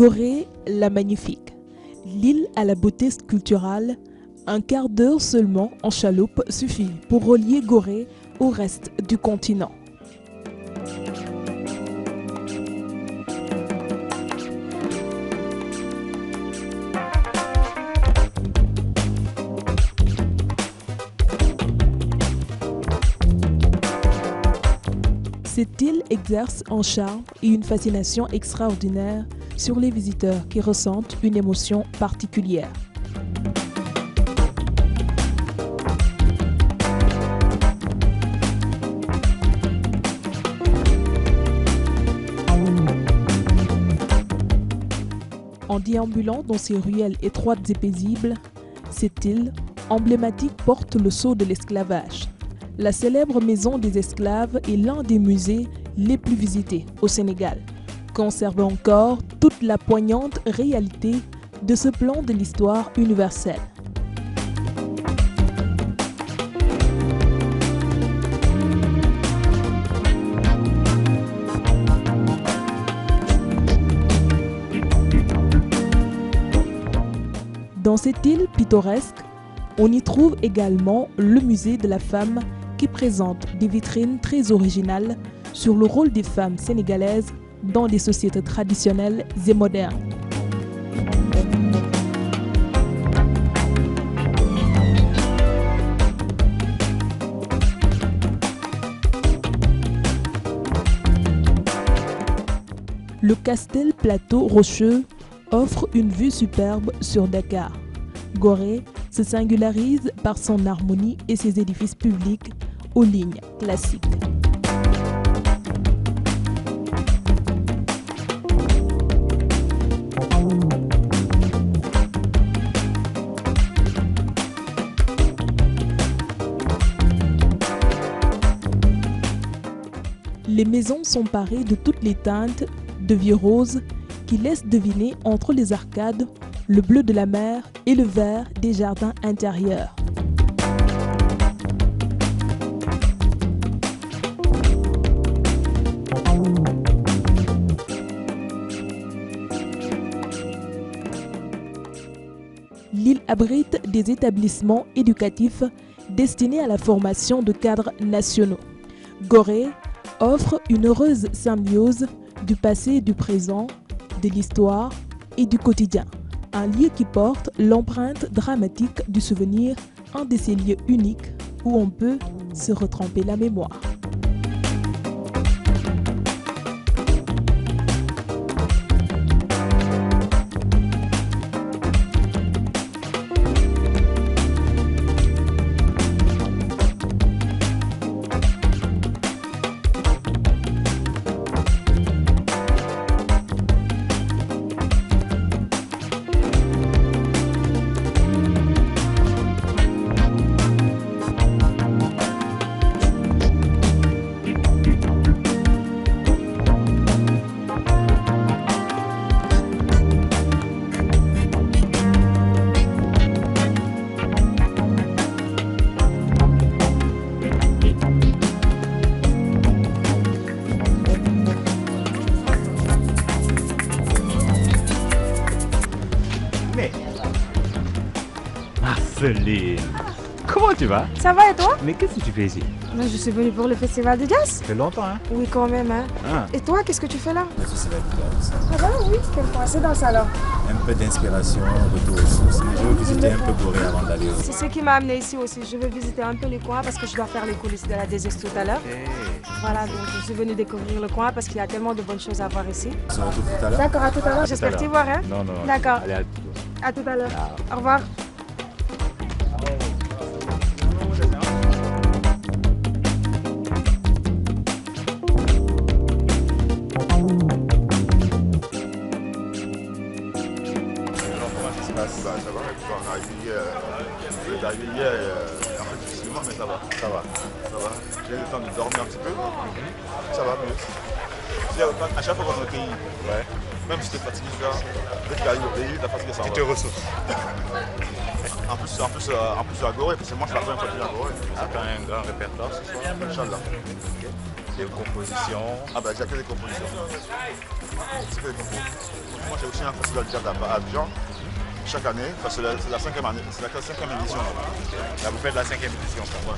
Gorée, la magnifique. L'île à la beauté sculpturale, un quart d'heure seulement en chaloupe suffit pour relier Gorée au reste du continent. Cette île exerce un charme et une fascination extraordinaire sur les visiteurs qui ressentent une émotion particulière. En déambulant dans ces ruelles étroites et paisibles, cette île emblématique porte le sceau de l'esclavage. La célèbre maison des esclaves est l'un des musées les plus visités au Sénégal, conservant encore toute la poignante réalité de ce plan de l'histoire universelle. Dans cette île pittoresque, on y trouve également le musée de la femme qui présente des vitrines très originales sur le rôle des femmes sénégalaises dans les sociétés traditionnelles et modernes. Le Castel Plateau Rocheux offre une vue superbe sur Dakar. Gorée se singularise par son harmonie et ses édifices publics aux lignes classiques. Les maisons sont parées de toutes les teintes de vieux roses qui laissent deviner entre les arcades le bleu de la mer et le vert des jardins intérieurs. L'île abrite des établissements éducatifs destinés à la formation de cadres nationaux. Gorée offre une heureuse symbiose du passé et du présent, de l'histoire et du quotidien. Un lieu qui porte l'empreinte dramatique du souvenir, un de ces lieux uniques où on peut se retremper la mémoire. Marceline, comment tu vas? Ça va et toi? Mais qu'est-ce que tu fais ici? Je suis venue pour le festival de jazz. Ça fait longtemps, hein? Oui, quand même. Hein. Ah. Et toi, qu'est-ce que tu fais là? Le festival de jazz. Ça va, oui. Quelle coïncidence alors. Un peu d'inspiration, retour aux sources. Je veux visiter un peu Gorée avant d'aller au... C'est ce qui m'a amené ici aussi. Je veux visiter un peu les coins parce que je dois faire les coulisses de la DSS tout à l'heure. Voilà, donc je suis venue découvrir le coin parce qu'il y a tellement de bonnes choses à voir ici. On se retrouve tout à l'heure. D'accord, à tout à l'heure. J'espère t'y voir. Hein? Non, non. D'accord. Allez, À tout à l'heure. Au revoir. Ça va, on a arrivé hier, en fait difficilement, mais ça va. Ça va. J'ai eu le temps de dormir un petit peu. Ça va mieux. À chaque fois qu'on est au pays, même si tu es fatigué, dès que tu arrives au pays, la fatigue s'en va. Tu te ressources. En plus à Gorée, parce que moi c'est la première fois que je viens à Gorée. Ah, t'as un grand répertoire ce soir. Inch'Allah. Des compositions. Ah bah il n'y a que des compositions. C'est que des compositions. Moi j'ai aussi un festival de jazz à Abidjan. Chaque année, enfin, c'est la cinquième année, c'est la cinquième édition. Là, vous faites la 5e édition, quoi.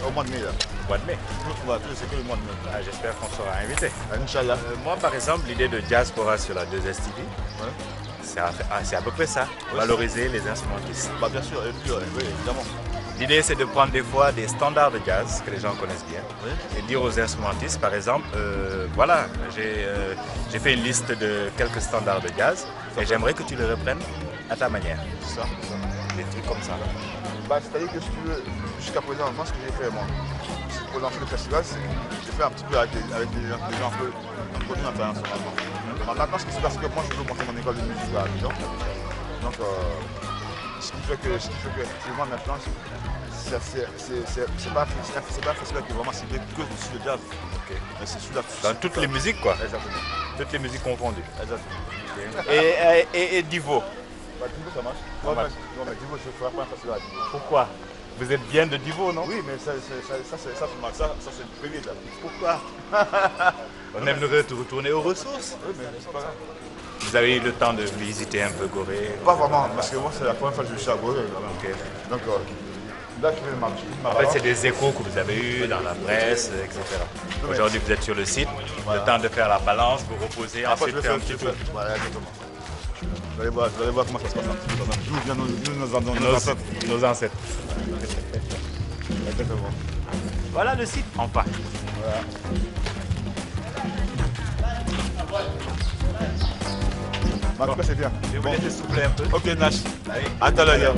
Au mois de mai là. Mois de mai. C'est que le mois de mai. Ah, j'espère qu'on sera invité. Inch'Allah. Moi, par exemple, l'idée de Diaspora sur la 2STV, c'est à peu près ça, valoriser les instrumentistes. Bah bien sûr, et puis, oui, évidemment. L'idée, c'est de prendre des fois des standards de jazz que les gens connaissent bien et dire aux instrumentistes, par exemple, voilà, j'ai fait une liste de quelques standards de jazz et j'aimerais que tu les reprennes à ta manière. C'est ça. Des trucs comme ça. Bah, c'est-à-dire que si tu veux, jusqu'à présent, moi ce que j'ai fait, moi, pour lancer le festival, j'ai fait un petit peu avec des gens un peu connus internationalement. Maintenant, ce qui se passe, c'est que moi je veux monter mon école de musique à Abidjan. Donc, ce qui fait que effectivement maintenant, c'est pas un festival qui est vraiment ciblé que sur le jazz. Okay. Mais c'est sur la... Dans toutes les musiques, quoi. Exactement. Toutes les musiques confondues. Exactement. Okay. Et Divo. Bah, Divo, ça marche. Non, mais Divo, je ne ferai pas un festival à Divo. Pourquoi? Vous êtes bien de Divo, non? Oui, mais ça c'est privé là. Pourquoi? On aimerait retourner aux ressources. Oui, mais c'est pas grave. Vous avez eu le temps de visiter un peu Gorée? Pas vraiment, parce que moi c'est la première fois que je suis à Gorée. Okay. Donc là je fais ma En fait, c'est des échos que vous avez eus dans la presse, etc. Aujourd'hui, vous êtes sur le site, le temps de faire la balance, vous reposer, ensuite faire un petit tour. Voilà, exactement. Vous allez voir comment ça se passe un petit peu quand même. D'où viennent nos ancêtres. Nos ancêtres. Exactement. Voilà le site, enfin. Voilà. En tout cas, c'est bien. Je vais vous laisser souffler un peu. Ok, Nash. À tout à l'heure.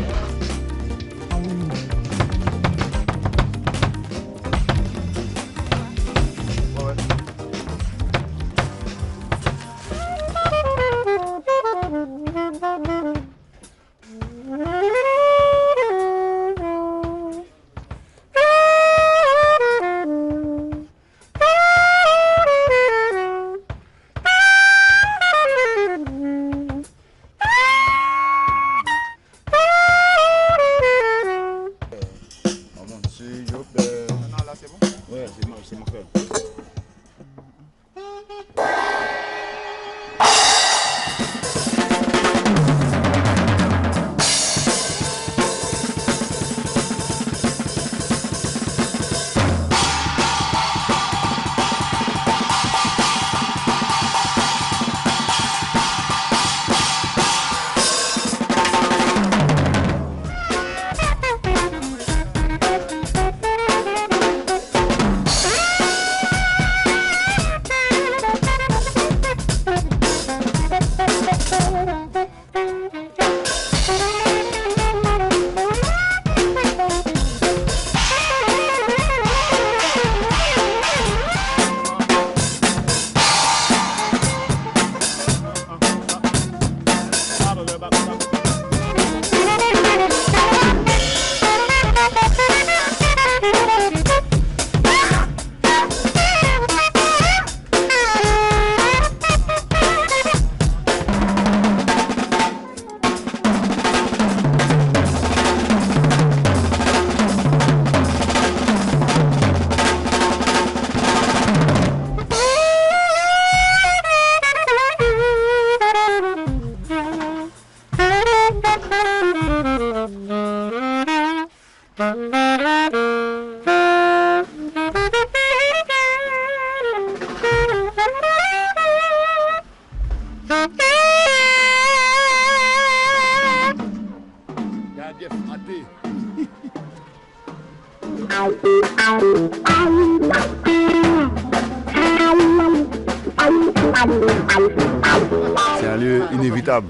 C'est un lieu inévitable.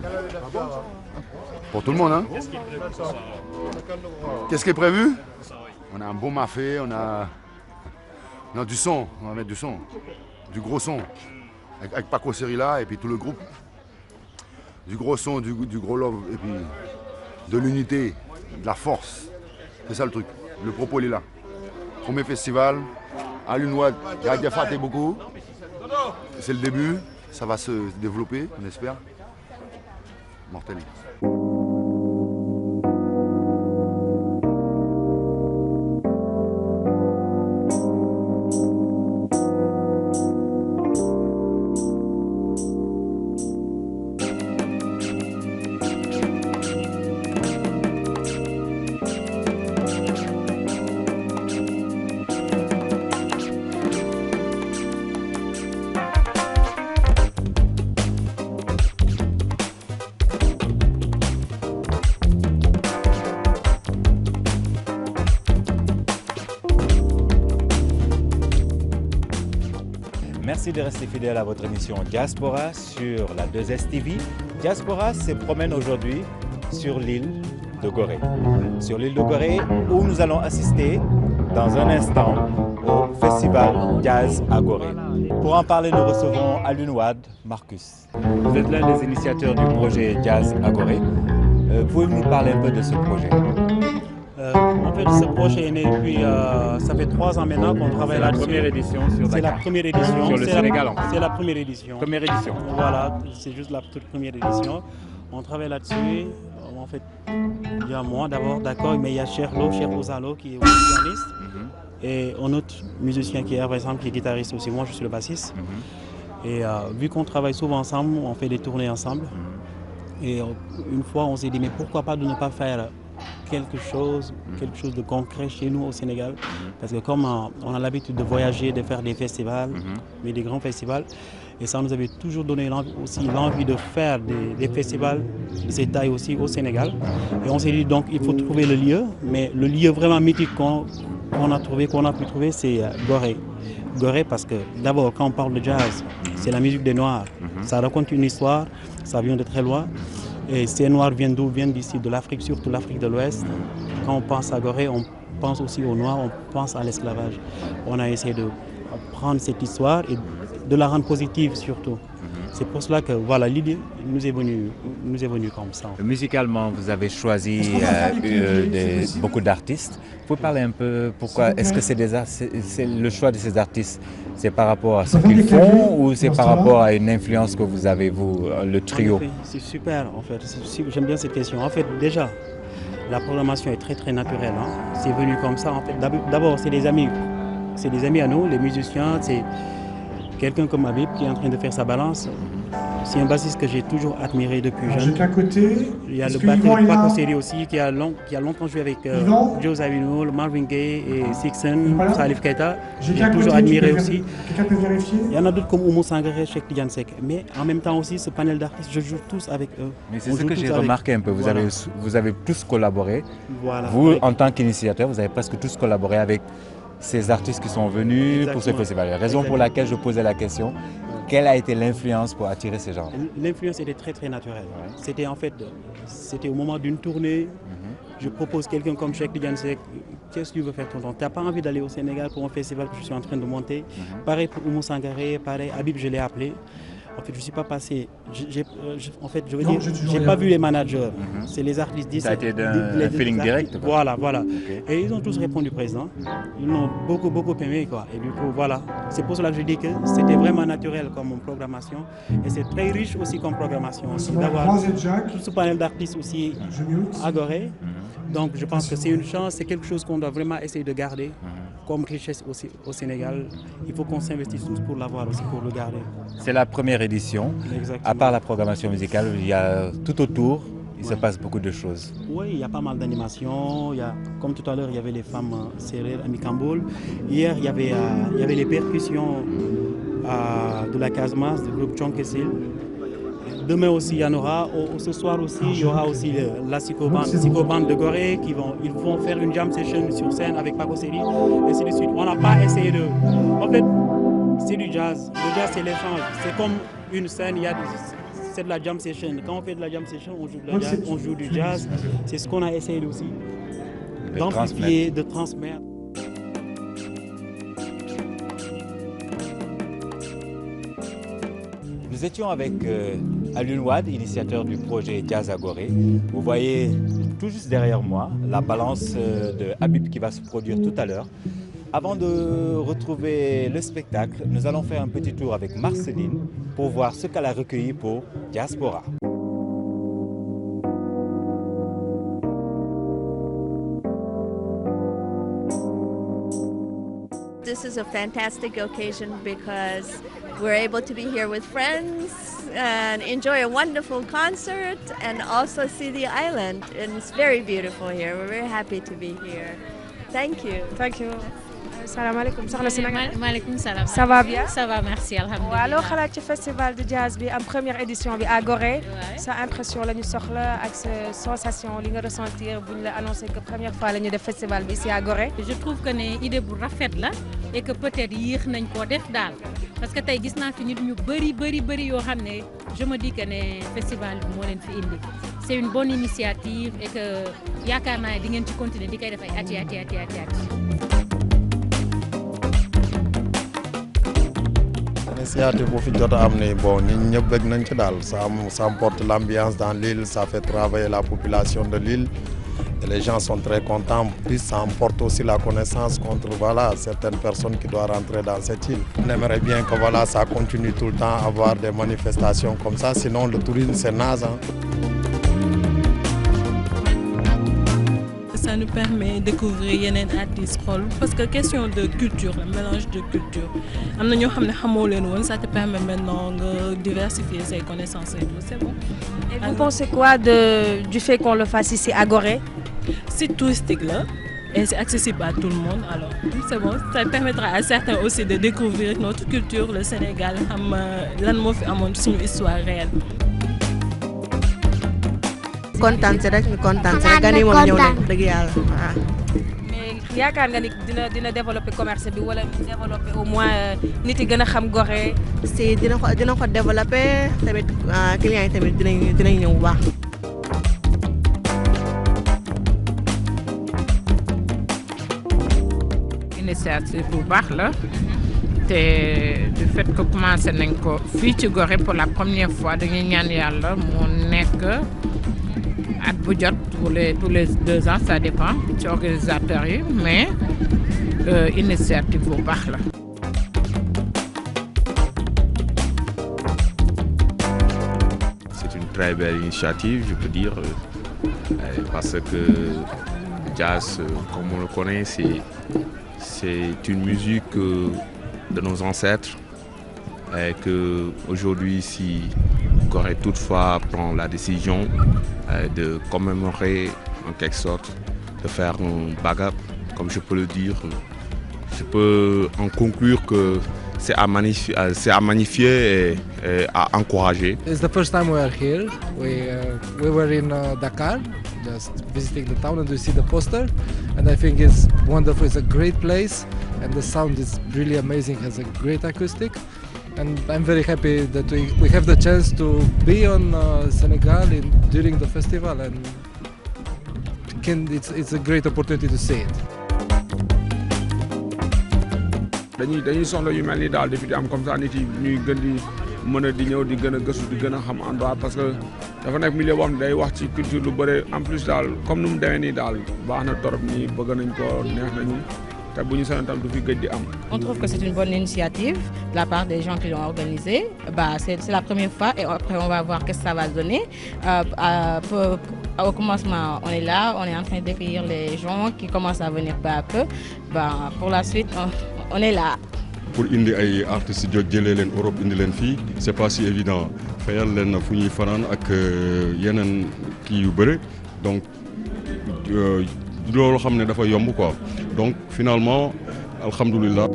Pour tout le monde, hein? Qu'est-ce qui est prévu? On a un bon mafé, on a du son, on va mettre du son, du gros son, avec Paco Serilla et puis tout le groupe. Du gros son, du gros love, et puis de l'unité, de la force. C'est ça le truc, le propos il est là. Premier festival, à l'Unouad, il y a Diafaté beaucoup. C'est le début, ça va se développer, on espère. Mortel. Merci de rester fidèle à votre émission Diaspora sur la 2S TV. Diaspora se promène aujourd'hui sur l'île de Gorée. Sur l'île de Gorée où nous allons assister dans un instant au festival Jazz à Gorée. Pour en parler, nous recevons Alioune Wade, Marcus. Vous êtes l'un des initiateurs du projet Jazz à Gorée. Pouvez-vous nous parler un peu de ce projet? En fait, ce projet est né depuis, ça fait 3 ans maintenant qu'on travaille là-dessus. C'est la première édition sur C'est la Dakar. première édition. Sur le Sénégal, en fait. C'est la première édition. Première édition. Voilà, c'est juste la toute première édition. On travaille là-dessus. En fait, il y a moi d'abord, d'accord, mais il y a Cheikh Ozalo qui est aussi pianiste. Et un autre musicien qui est par exemple, qui est guitariste aussi. Moi, je suis le bassiste. Et vu qu'on travaille souvent ensemble, on fait des tournées ensemble. Et une fois, on s'est dit, mais pourquoi pas de ne pas faire quelque chose de concret chez nous au Sénégal. Parce que comme on a l'habitude de voyager, de faire des festivals, mais des grands festivals, et ça nous avait toujours donné l'envie de faire des festivals de cette taille aussi au Sénégal. Et on s'est dit donc il faut trouver le lieu, mais le lieu vraiment mythique qu'on a pu trouver, c'est Gorée. Gorée parce que d'abord quand on parle de jazz, c'est la musique des Noirs. Ça raconte une histoire, ça vient de très loin. Et ces Noirs viennent d'où? Viennent d'ici, de l'Afrique, surtout l'Afrique de l'Ouest. Quand on pense à Gorée, on pense aussi aux Noirs, on pense à l'esclavage. On a essayé de prendre cette histoire et de la rendre positive surtout. C'est pour cela que voilà, l'idée nous est venue comme ça. Musicalement, vous avez choisi beaucoup d'artistes. Vous pouvez parler un peu pourquoi? Est-ce que c'est le choix de ces artistes? C'est par rapport à ce qu'ils font ou c'est par rapport à une influence que vous avez, vous, le trio? C'est super en fait, j'aime bien cette question. En fait, déjà, la programmation est très très naturelle. Hein. C'est venu comme ça en fait. D'abord, c'est des amis à nous, les musiciens. C'est quelqu'un comme Habib qui est en train de faire sa balance. C'est un bassiste que j'ai toujours admiré depuis jeune. J'étais à côté. Il y a le batteur Paco Seri aussi qui a longtemps joué avec Joe Zawinul, Marvin Gaye et Sixon, Salif Keita. J'ai toujours admiré aussi. Quelqu'un peut vérifier? Il y en a d'autres comme Oumou Sangaré, Cheikh Tidiane Seck. Mais en même temps aussi, ce panel d'artistes, je joue tous avec eux. Mais c'est ce que j'ai remarqué un peu. Vous avez tous collaboré. Voilà. Vous, en tant qu'initiateur, vous avez presque tous collaboré avec ces artistes qui sont venus pour ce festival. La raison pour laquelle je posais la question, quelle a été l'influence pour attirer ces gens? L'influence était très très naturelle. C'était en fait, c'était au moment d'une tournée. Je propose quelqu'un comme Cheikh Tidiane Seck. Qu'est-ce que tu veux faire ton temps? Tu n'as pas envie d'aller au Sénégal pour un festival que je suis en train de monter? Pareil pour Oumou Sangaré, pareil, Habib, je l'ai appelé. En fait, je ne suis pas passé. En fait, je veux dire, je n'ai pas vu les managers. C'est les artistes d'ici. Ça a été un feeling direct? Voilà. Et ils ont tous répondu présent. Ils m'ont beaucoup aimé, quoi. Et du coup, voilà. C'est pour cela que je dis que c'était vraiment naturel comme programmation. Et c'est très riche aussi comme programmation. D'avoir tout ce panel d'artistes aussi à Gorée. Donc, je pense que c'est une chance, c'est quelque chose qu'on doit vraiment essayer de garder comme richesse aussi au Sénégal. Il faut qu'on s'investisse tous pour l'avoir aussi, pour le garder. C'est la première édition. Exactement. À part la programmation musicale, il y a tout autour, il se passe beaucoup de choses. Oui, il y a pas mal d'animations. Comme tout à l'heure, il y avait les femmes serrées à Mikamboul. Hier, il y avait les percussions de la Casamance, du groupe Tchonkessil. Demain aussi, il y en aura. Ce soir aussi, il y aura aussi la Psychoband de Gorée ils vont faire une jam session sur scène avec Paco Seri, et ainsi de suite. On n'a pas essayé de... En fait, c'est du jazz. Le jazz, c'est l'échange. C'est comme une scène, c'est de la jam session. Quand on fait de la jam session, on joue de la jazz, on joue du jazz. C'est ce qu'on a essayé aussi d'amplifier, de transmettre. Nous étions avec Alioune Wade, initiateur du projet Jazz à Gorée. Vous voyez tout juste derrière moi la balance de Habib qui va se produire tout à l'heure. Avant de retrouver le spectacle, nous allons faire un petit tour avec Marceline pour voir ce qu'elle a recueilli pour Diaspora. This is a fantastic occasion because we're able to be here with friends and enjoy a wonderful concert and also see the island. And it's very beautiful here. We're very happy to be here. Thank you. Thank you. salaamaaleykum soxna si nanga. maaleykum salaam. ça va bien. ça va merci alhamdulilah. waaw loo xalaat ci festival de jazz bi am première édition bi à Gorée. sa impression la ñu soxla ak sa sensation li nga ressentir bu ñu la annoncé que première fois la ñu def festival bi ici à Gorée. je trouve que ne idée bu rafet la et que peut-être yéex nañ koo def daal parce que tey gis naa fi nit ñu bëri yoo xam ne je me dis que ne festival bi moo leen fi indi c'est une bonne initiative et que yaakaar naa ne di ngeen ci continuer di koy def ay ati. Initiative bu fi jot a am ni bon nit ñëpp bëgg nañ ci daal ça emporte l'ambiance dans l'île, ça fait travailler la population de l'île et les gens sont très contents. Puis ça emporte aussi la connaissance contre certaines personnes qui doivent rentrer dans cette île. On aimerait bien que ça continue tout le temps à avoir des manifestations comme ça, sinon le tourisme c'est naze. Ça nous permet de découvrir yeneen artistes parce que question de culture le mélange de culture am na ñoo xam ne xamoo leen woon ça te permet maintenant de diversifier ses connaissances et tout c'est bon. Et vous pensez quoi du fait qu'on le fasse ici à Gorée? C'est touristique là et c'est accessible à tout le monde alors c'est bon ça permettra à certains aussi de découvrir notre culture le Sénégal xam lan moo fi amoon suñu histoire réelle. kontaan si rek ñu kontaan si rek gan yi moom ñëw nañ dëgg yàlla waaw. mais yaakaar nga ni dina développer commerce bi wala développer au moins nit yi gën a xam Gorée. si dina ko développer tamit clients yi tamit dinañ ñëw bu baax. initiative bu baax la te du fait que commencé nañ ko fii ci Gorée pour la première fois dañuy ñaan yàlla mu nekk. at bu jot tous les 2 ans ça dépend ci organisateurs yi mais initiative bu baax la. C'est une très belle initiative je peux dire parce que jazz comme on le connaît c'est une musique de nos ancêtres et que aujourd'hui si Gorée toutefois prend la décision de commémorer en quelque sorte, de faire un bag-up, comme je peux le dire. Je peux en conclure que c'est à magnifier et à encourager. It's the first time we are here. We were in Dakar, just visiting the town, and we see the poster. And I think it's wonderful. It's a great place, and the sound is really amazing. It has a great acoustic. And I'm very happy that we have the chance to be on Senegal during the festival, and it's a great opportunity to see it. dañuy soxla yu mel ni daal di fi am comme ça nit yi ñuy gën di mën a di ñëw di gën a gëstu di gën a xam endroit parce que dafa nekk milieu boo xam ne day wax ci culture lu bëre en plus daal comme nu mu demee nii daal baax na torop ñi bëgg nañ ko neex nañu. On trouve que c'est une bonne initiative de la part des gens qui l'ont organisé. C'est la première fois et après on va voir qu'est-ce que ça va donner. Au commencement, on est là, on est en train d'accueillir les gens qui commencent à venir peu à peu. Pour la suite, on est là. Pour indi ay artistes jëlee leen Europe indi leen fii c'est pas si évident fayal leen fu ñuy fanaan ak yeneen kii yu bëre donc loolu xam ne dafa yomb quoi donc finalement alhamdoulilah.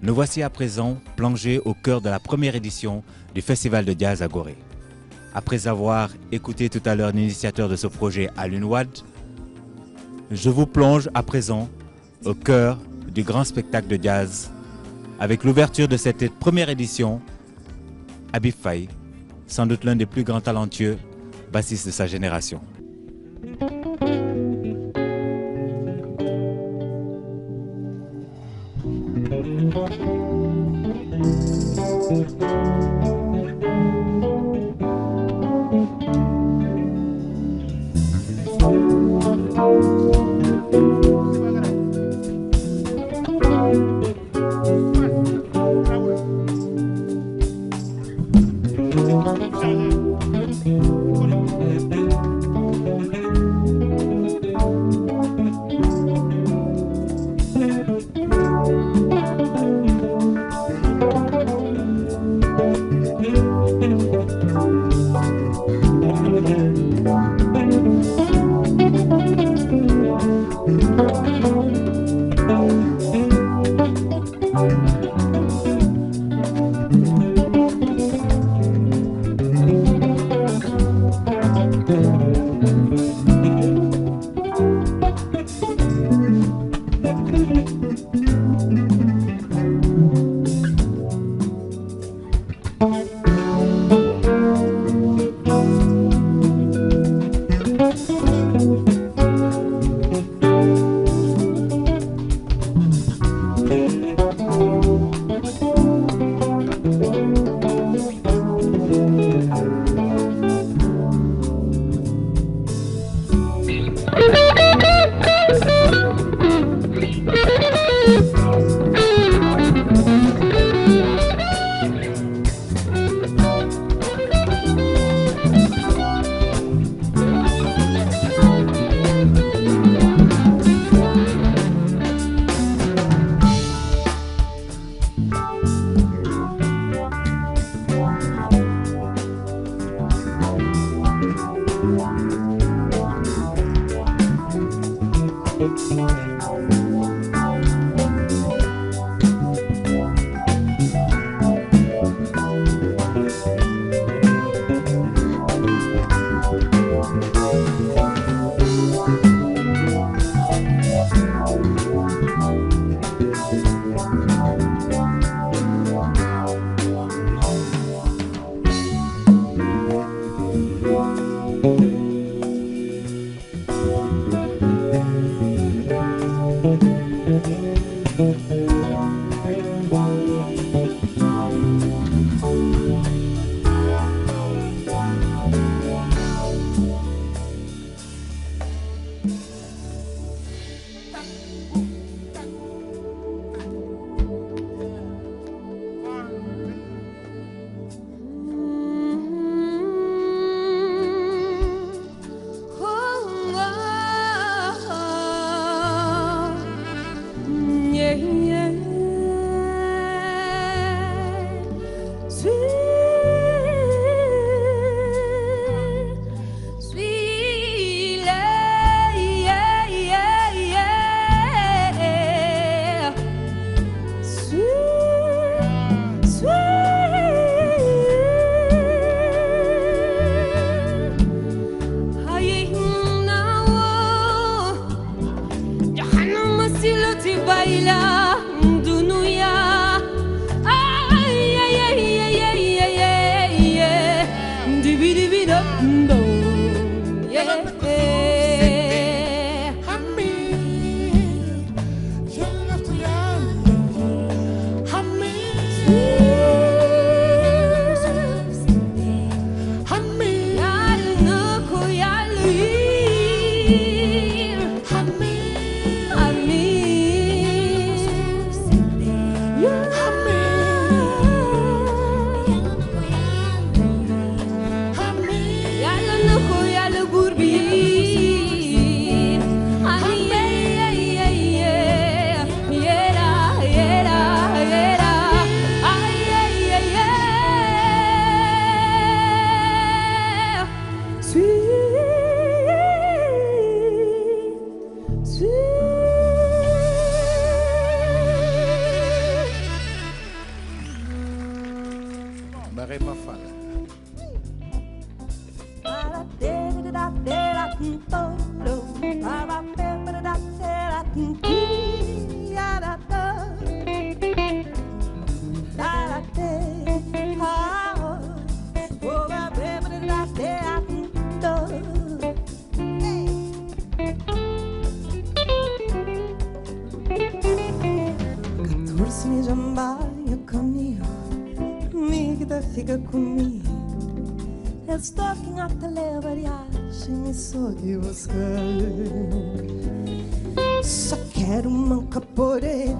Nous voici à présent plongés au cœur de la première édition du Festival de Jazz à Gorée. Après avoir écouté tout à l'heure l'initiateur de ce projet, Alun Wade, je vous plonge à présent au cœur du grand spectacle de jazz avec l'ouverture de cette première édition, Habib Faye, sans doute l'un des plus grands talentueux bassistes de sa génération. 14 jambalha comigo, amiga fica comigo. Estou aqui a televiagem, me sou de buscar. Só quero uma caporeira,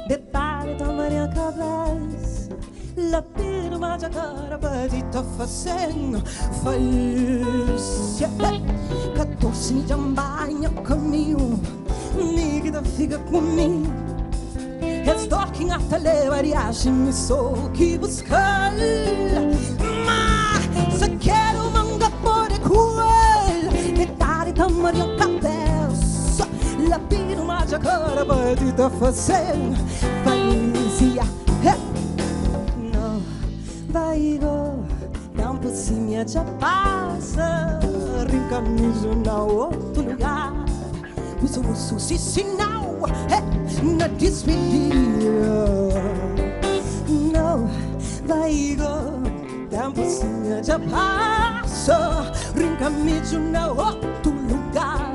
detalhe da minha cabeça. La firma de cara badita fazendo falsa. 14 jambalha comigo, amiga fica comigo. Estou aqui a televiagem, me sou que buscar. Mas só quero manga por equal, detalhe da minha cabeça. La firma de cara badita fazendo falsa. Não vai go, campo se me já passa, reencaminho na outro lugar. Uso se sinal na despedida. Não vai go, tempo se me já passa, reencaminho na outro lugar.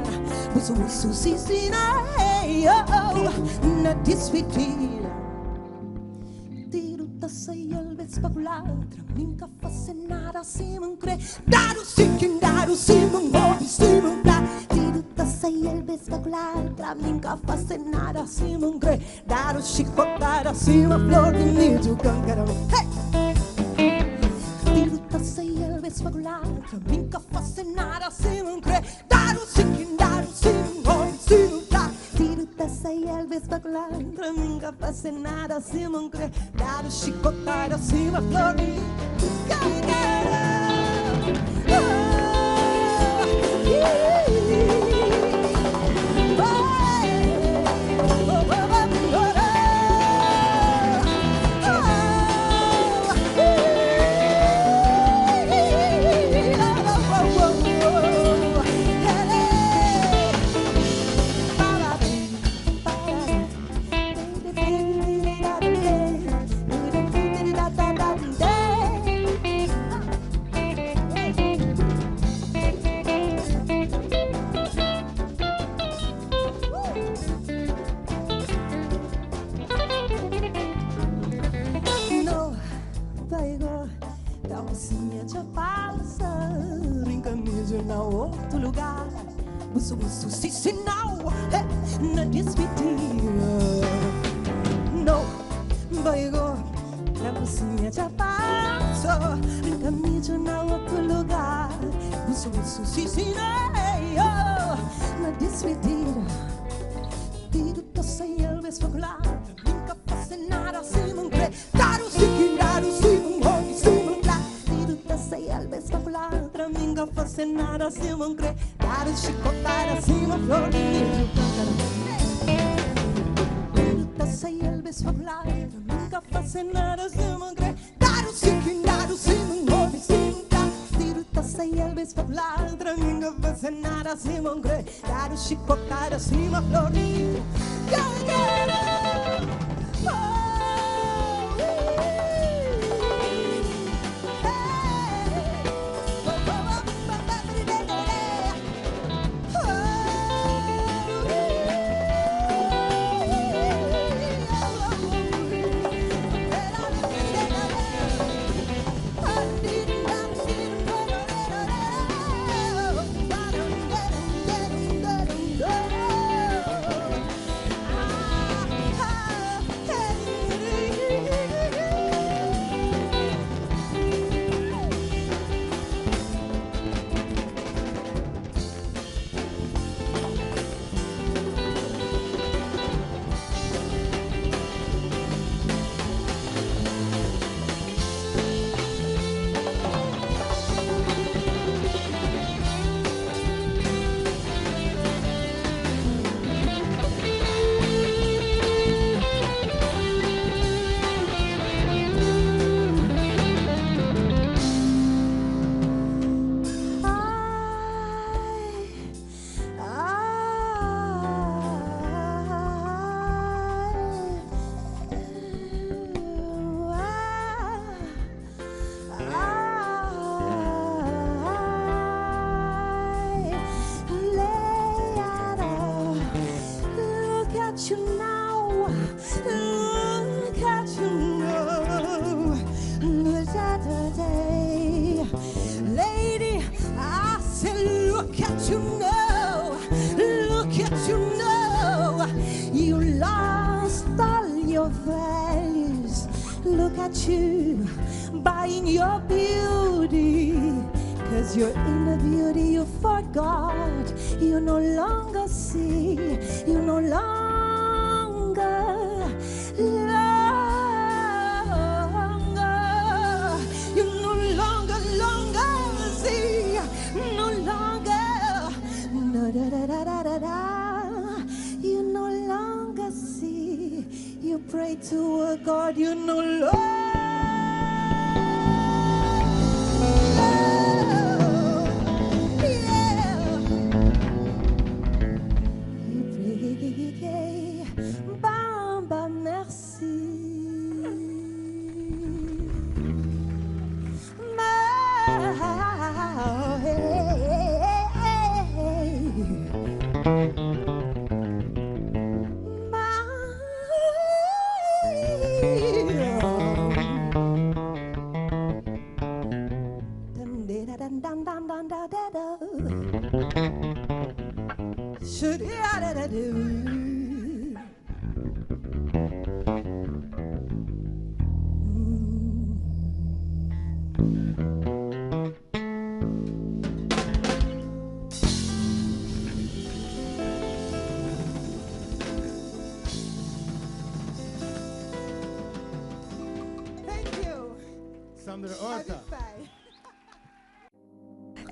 Uso se sinal na despedida. Tiro da saia espetacular, nunca faço nada se não crê. Daru se não ouve, se não dá. Tiro da saia espetacular, nunca faço nada se não crê. Daru chicotada, se uma flor de milho cancarão. Tiro da saia espetacular, nunca faço nada se não crê. Daru se não ouve, se não dá. Tiro da saia espetacular, nunca faço nada se não crê. Daru chicotada, se uma flor de milho cancarão. Uso se sinal na despedida. Não vai go, a mocinha já passa, caminho na outro lugar. Uso se sinal na despedida. Tiro da saia espetacular, nunca faço nada se não crê. Daru se não ouve, se não dá. Tiro da saia espetacular, nunca faço nada se não crê. Daru chicotada, acima flor de milho cantarão. Tiro da saia espetacular, nunca faço nada se não crê. Daru se não ouve, se não dá. Tiro da saia espetacular, nunca faço nada se não crê. Daru chicotada, acima flor de milho cantarão. look at you, buying your beauty. Cause your inner beauty you forgot. You no longer see, you no longer you no longer see, no longer, no da da da da da da. You no longer see, you pray to a God you no longer. Bamba, merci. Should I do?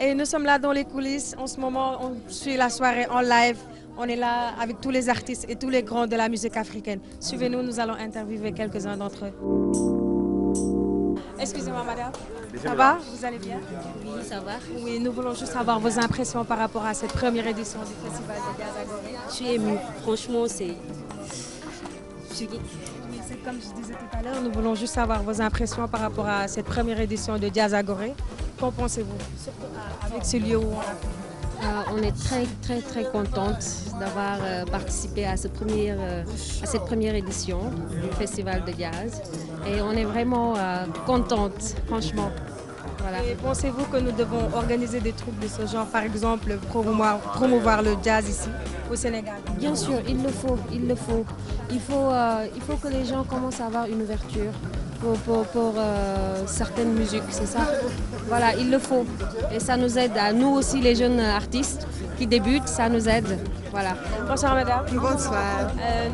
Et nous sommes là dans les coulisses. En ce moment, on suit la soirée en live. On est là avec tous les artistes et tous les grands de la musique africaine. Suivez-nous, nous allons interviewer quelques-uns d'entre eux. Excusez-moi, madame. Ça va? Vous allez bien? Oui, ça va. Oui, nous voulons juste avoir vos impressions par rapport à cette première édition du Festival de Jazz à Gorée. Je suis émue. Franchement, c'est comme je disais tout à l'heure, nous voulons juste savoir vos impressions par rapport à cette première édition de Jazz à Gorée. Qu'en pensez-vous, surtout avec ce lieu où on est très contente d'avoir participé à cette première édition du Festival de Jazz. Et on est vraiment contente, franchement. Voilà. Et pensez-vous que nous devons organiser des trucs de ce genre, par exemple promouvoir le jazz ici, au Sénégal? Bien sûr, il le faut. Il faut que les gens commencent à avoir une ouverture pour certaines musiques, c'est ça? Voilà, il le faut. Et ça nous aide, à nous aussi les jeunes artistes qui débutent, ça nous aide. Voilà. Bonsoir madame. Bonsoir.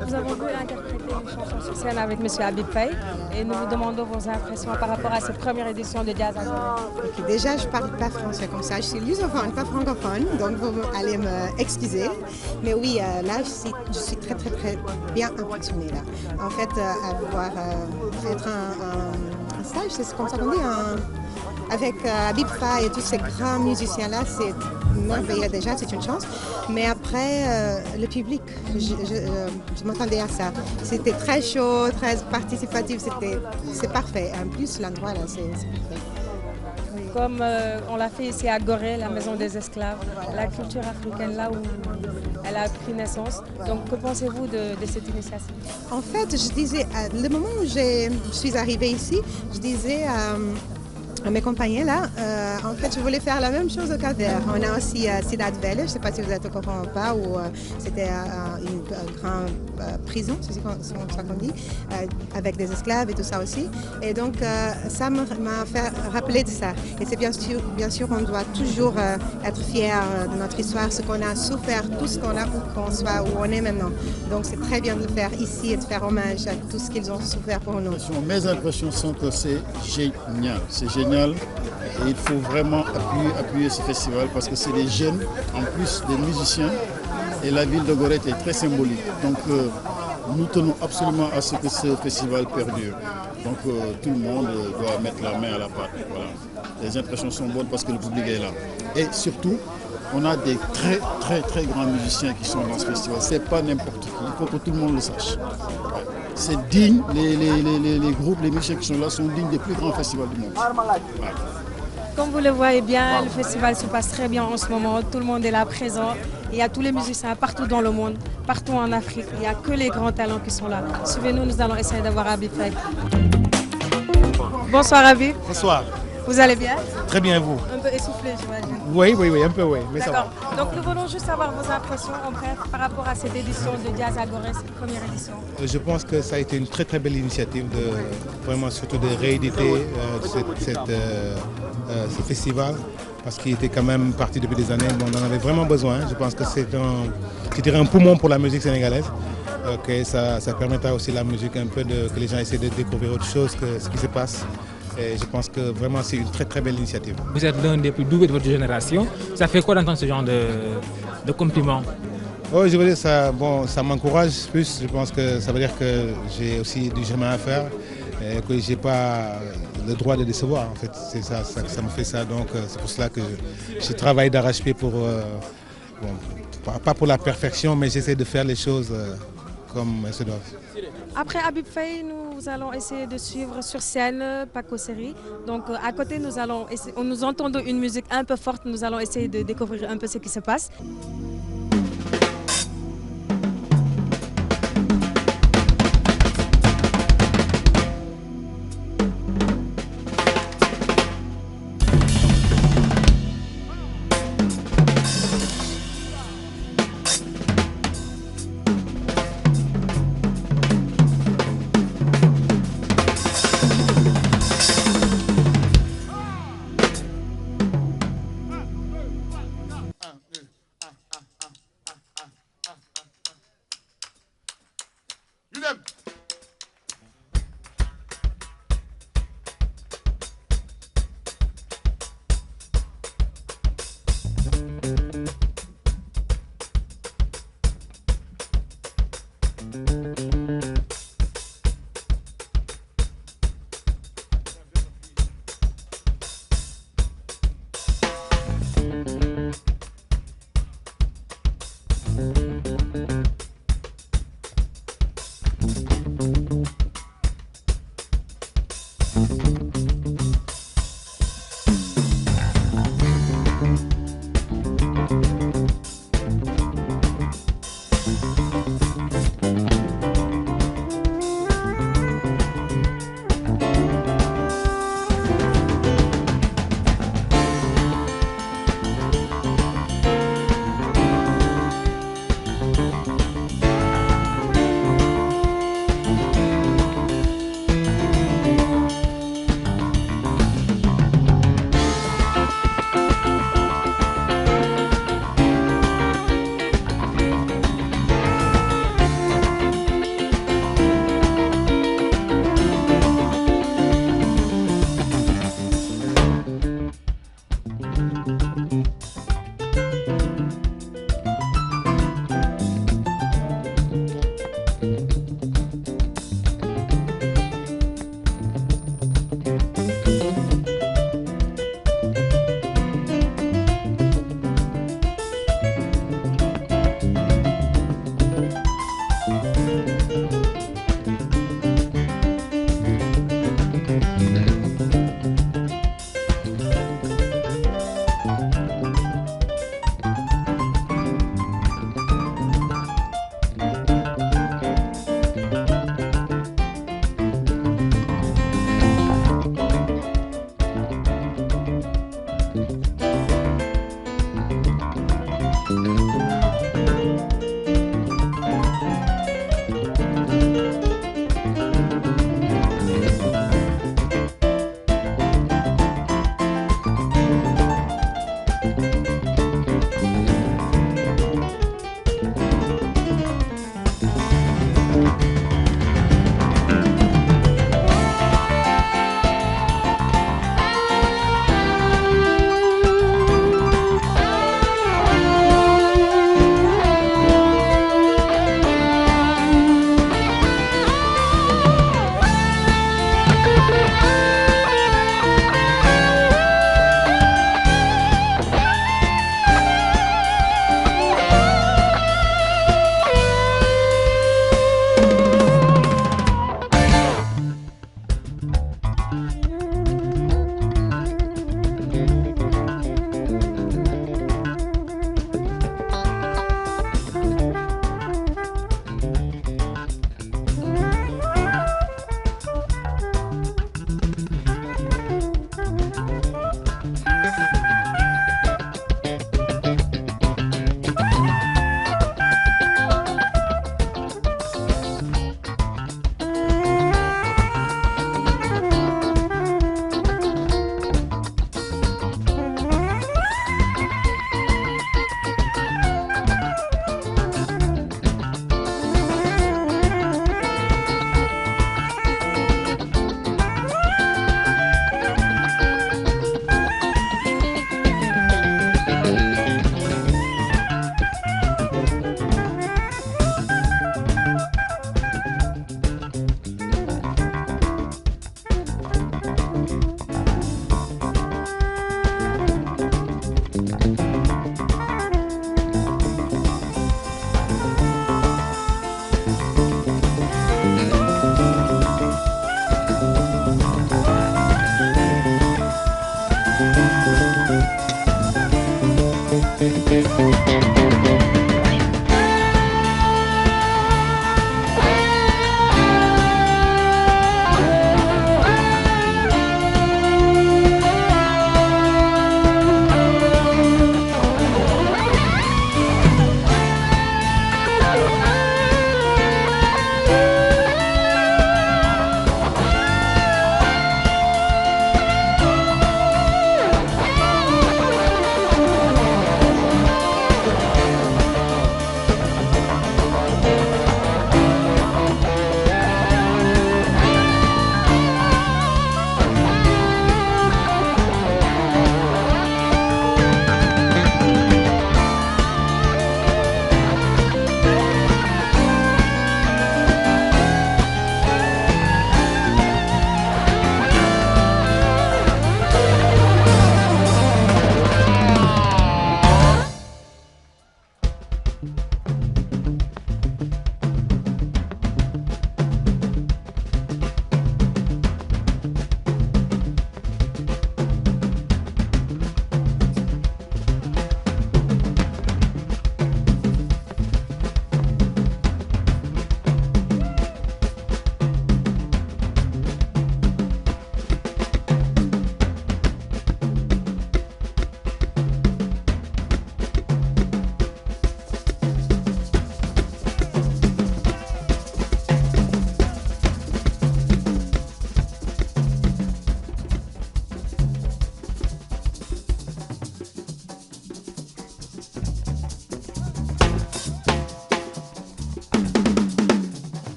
Nous avons voulu interpréter une chanson sur scène avec monsieur Habib Faye et nous vous demandons vos impressions par rapport à cette première édition de Jazz à Gorée. Okay, déjà, je ne parle pas français comme ça, je suis lusophone, pas francophone, donc vous allez m'excuser. Mais oui, là, je suis très bien impressionnée. Là. En fait, être un stage, c'est comme ça qu'on dit, avec Habib Faye et tous ces grands musiciens-là, c'est merveilleux déjà, c'est une chance. Mais après, le public, je m'attendais à ça. C'était très chaud, très participatif, c'est parfait. En plus, l'endroit là, c'est parfait. Comme on l'a fait ici à Gorée, la maison des esclaves, la culture africaine là où elle a pris naissance. Donc que pensez-vous de cette initiative? En fait, je disais, le moment où je suis arrivée ici, je disais à mes compagnons là, en fait, je voulais faire la même chose au Cap-Vert. On a aussi Ciudad Vélez, je ne sais pas si vous êtes au courant ou pas, où c'était une grande prison, c'est ça qu'on dit, avec des esclaves et tout ça aussi. Et donc, ça m'a fait rappeler de ça. Et c'est bien sûr, on doit toujours être fiers de notre histoire, ce qu'on a souffert, tout ce qu'on a pour qu'on soit où on est maintenant. Donc, c'est très bien de le faire ici et de faire hommage à tout ce qu'ils ont souffert pour nous. Mes impressions sont que c'est génial. C'est génial. Et il faut vraiment appuyer ce festival parce que c'est des jeunes, en plus des musiciens, et la ville de Gorée est très symbolique. Donc nous tenons absolument à ce que ce festival perdure. Donc tout le monde doit mettre la main à la pâte. Voilà. Les impressions sont bonnes parce que le public est là. Et surtout, on a des très grands musiciens qui sont dans ce festival. C'est pas n'importe qui, il faut que tout le monde le sache. Ouais. C'est digne, les groupes, les musiciens qui sont là sont dignes des plus grands festivals du monde. Ouais. Comme vous le voyez bien, le festival se passe très bien en ce moment. Tout le monde est là présent. Il y a tous les musiciens partout dans le monde, partout en Afrique. Il n'y a que les grands talents qui sont là. Suivez-nous, nous allons essayer d'avoir Habib Faye. Bonsoir Habib. Bonsoir. Vous allez bien? Très bien, vous? Un peu essoufflé, j'imagine. Oui, un peu, oui, mais ça va. D'accord. Donc nous voulons juste avoir vos impressions en bref par rapport à cette édition de Jazz à Gorée, cette première édition. Je pense que ça a été une très très belle initiative, vraiment surtout de rééditer ce festival, parce qu'il était quand même parti depuis des années. Bon, on en avait vraiment besoin. Je pense que c'était un poumon pour la musique sénégalaise. Ça permettra aussi la musique un peu que les gens essaient de découvrir autre chose que ce qui se passe. Et je pense que vraiment c'est une très très belle initiative. Vous êtes l'un des plus doués de votre génération. Ça fait quoi d'entendre ce genre de compliments? Oh, je veux dire, ça m'encourage plus. Je pense que ça veut dire que j'ai aussi du chemin à faire et que je n'ai pas le droit de décevoir. En fait, c'est ça me fait ça. Donc c'est pour cela que je travaille d'arrache-pied pour, pas pour la perfection, mais j'essaie de faire les choses comme elles se doivent. Après Habib Faye, nous allons essayer de suivre sur scène Paco Seri. Donc à côté, nous entendons une musique un peu forte. Nous allons essayer de découvrir un peu ce qui se passe.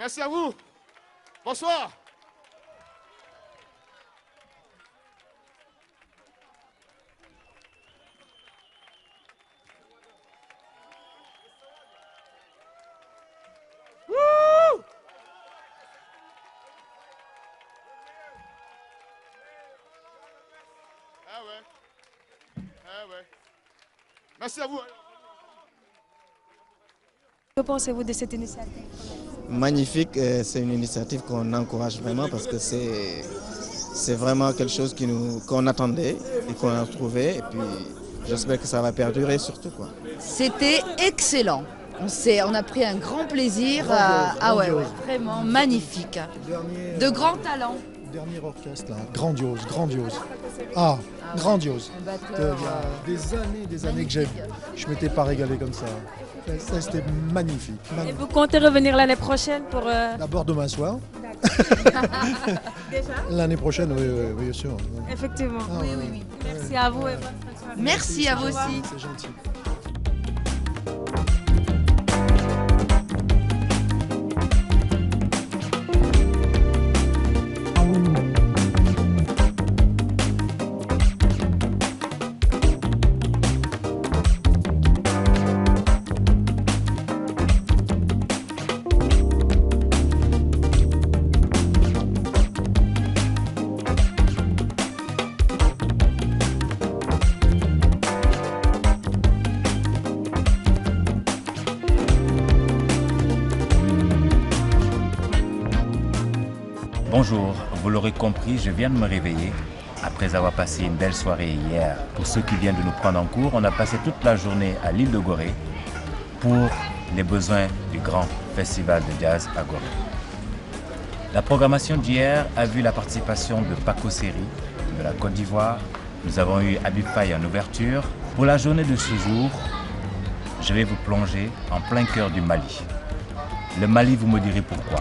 Merci à vous. Bonsoir. Wouh! Ah ouais. Ah ouais. Merci à vous. Que pensez-vous de cette initiative? Magnifique, c'est une initiative qu'on encourage vraiment parce que c'est vraiment quelque chose qu'on attendait et qu'on a trouvé. Et puis j'espère que ça va perdurer surtout, quoi. C'était excellent. On a pris un grand plaisir. Ouais, vraiment magnifique. De grands talents. Dernier orchestre, là, grandiose. Grandiose. Il y a des années que je ne m'étais pas régalé comme ça. C'était magnifique. Et vous comptez revenir l'année prochaine pour... D'abord demain soir. Déjà? L'année prochaine, oui, bien sûr. Effectivement. Oui. Merci à vous et bonne fin de soirée. Merci à vous aussi. C'est gentil. Bonjour, vous l'aurez compris, je viens de me réveiller après avoir passé une belle soirée hier. Pour ceux qui viennent de nous prendre en cours, on a passé toute la journée à l'île de Gorée pour les besoins du grand festival de jazz à Gorée. La programmation d'hier a vu la participation de Paco Seri de la Côte d'Ivoire. Nous avons eu Habib Faye en ouverture. Pour la journée de ce jour, je vais vous plonger en plein cœur du Mali. Le Mali, vous me direz pourquoi.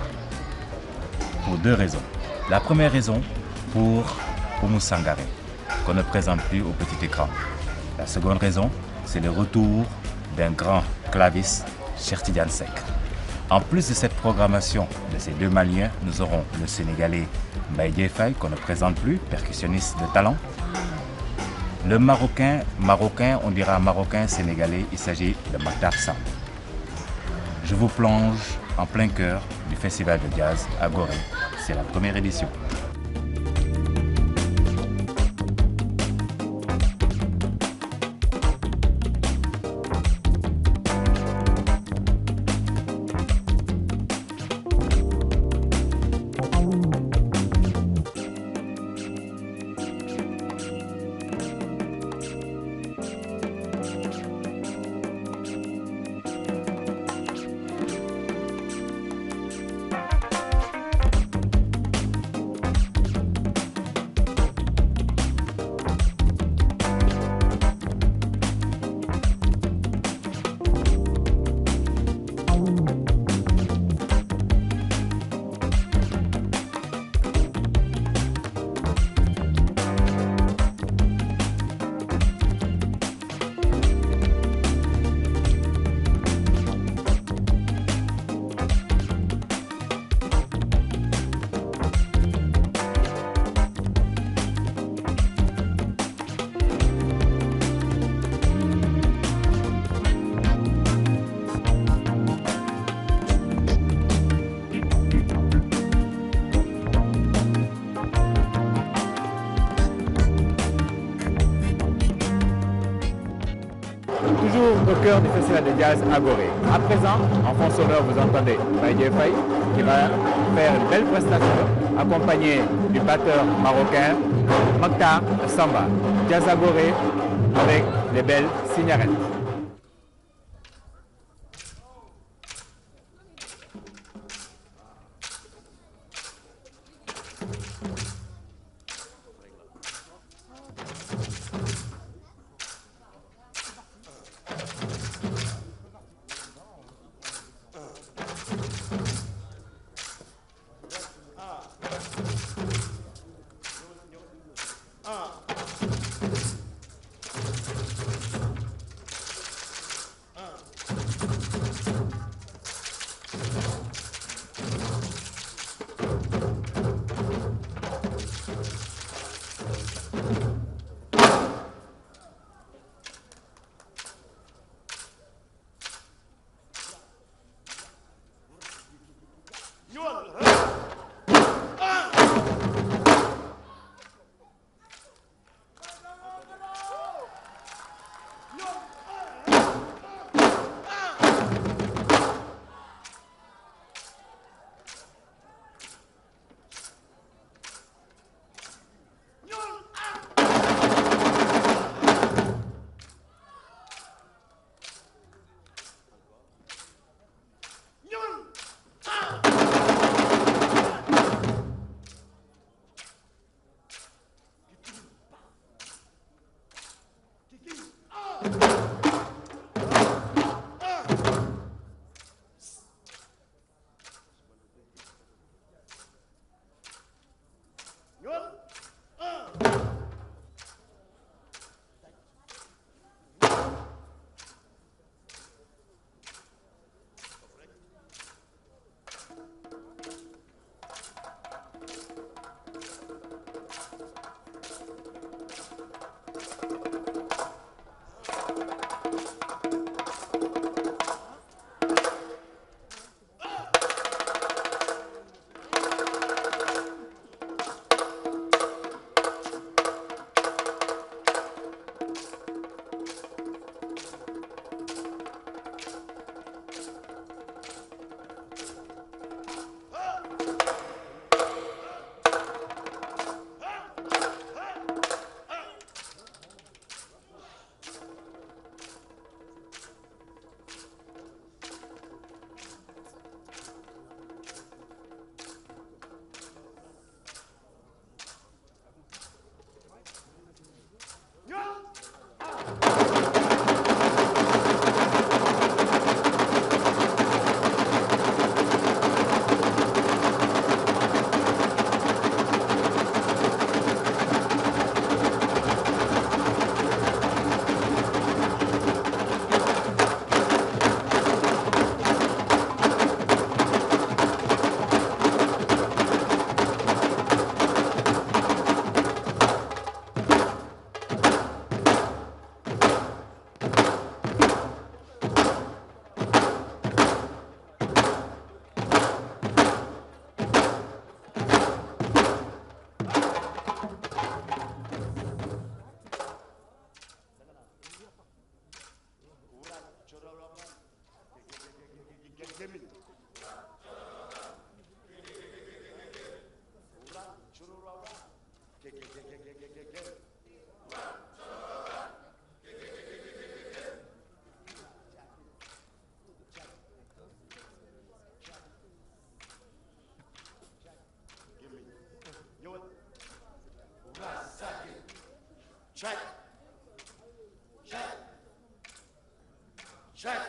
Pour deux raisons. La première raison, pour Oumou Sangaré, qu'on ne présente plus au petit écran. La seconde raison, c'est le retour d'un grand claviste, Cheikh Tidiane Seck. En plus de cette programmation de ces deux Maliens, nous aurons le Sénégalais Mbaye Faye, qu'on ne présente plus, percussionniste de talent. Le Marocain, on dira Marocain, Sénégalais, il s'agit de Matar Samb. Je vous plonge en plein cœur du festival de jazz à Gorée. C'est la première édition. Toujours au cœur du festival de jazz à Gorée. À présent, en fond sonore, vous entendez Mbaye Faye qui va faire une belle prestation accompagné du batteur marocain Matar Samb. Jazz à Gorée avec les belles signarettes. Check. Check. Check.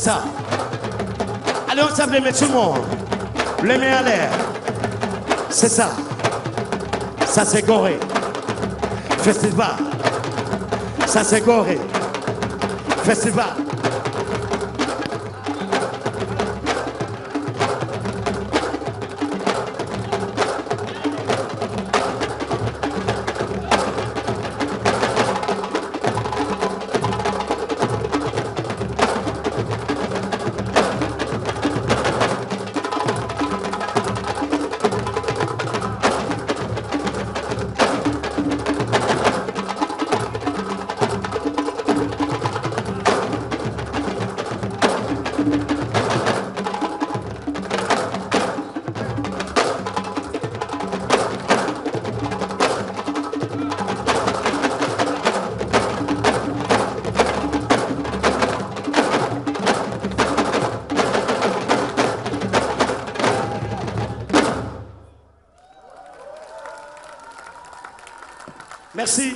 Ça. Allez ensemble, mettre tout le monde. Les mains à l'air. C'est ça. Ça c'est Gorée. Festival. Ça c'est Gorée. Festival. Merci.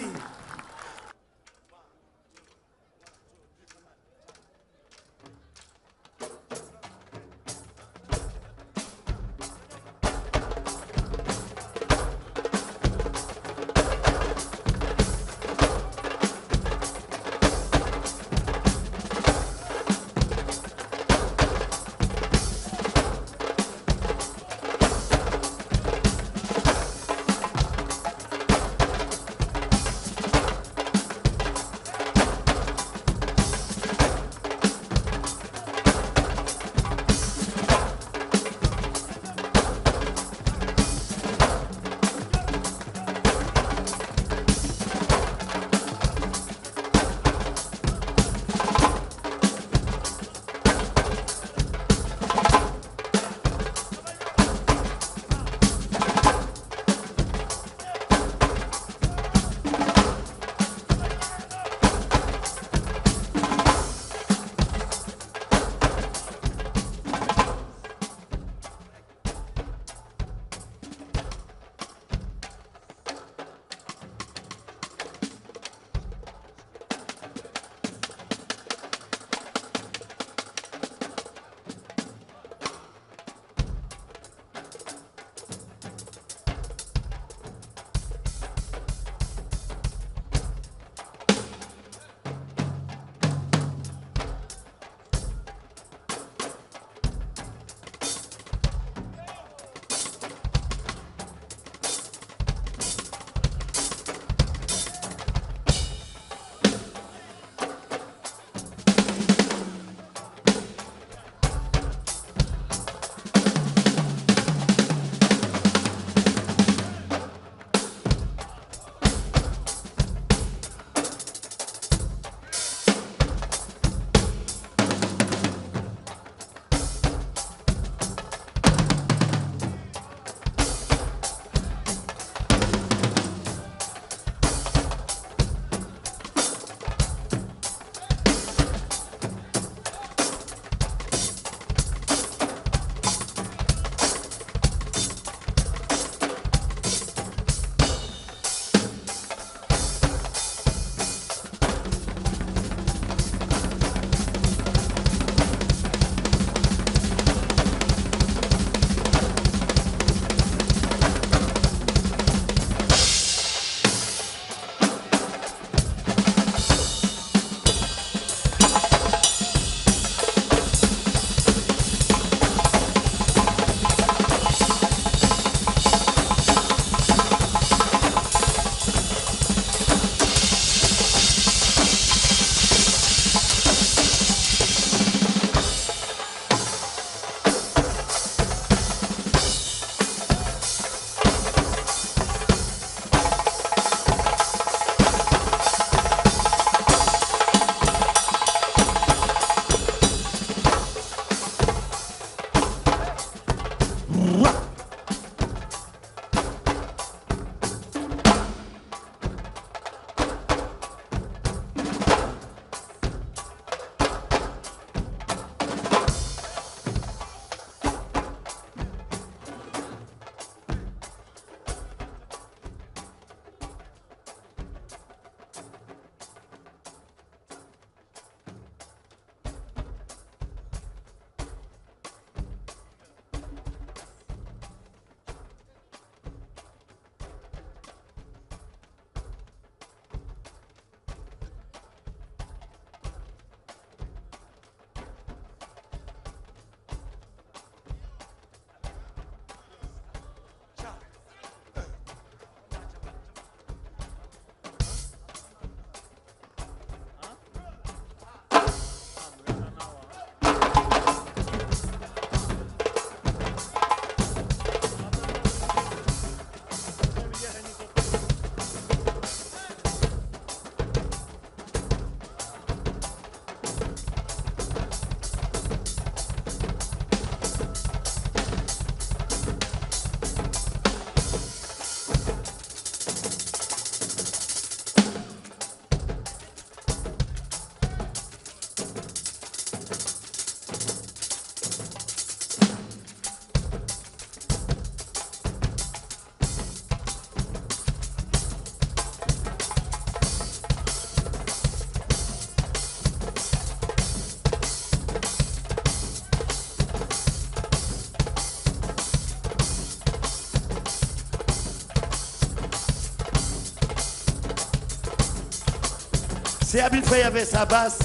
Si Habib Faye avait sa basse,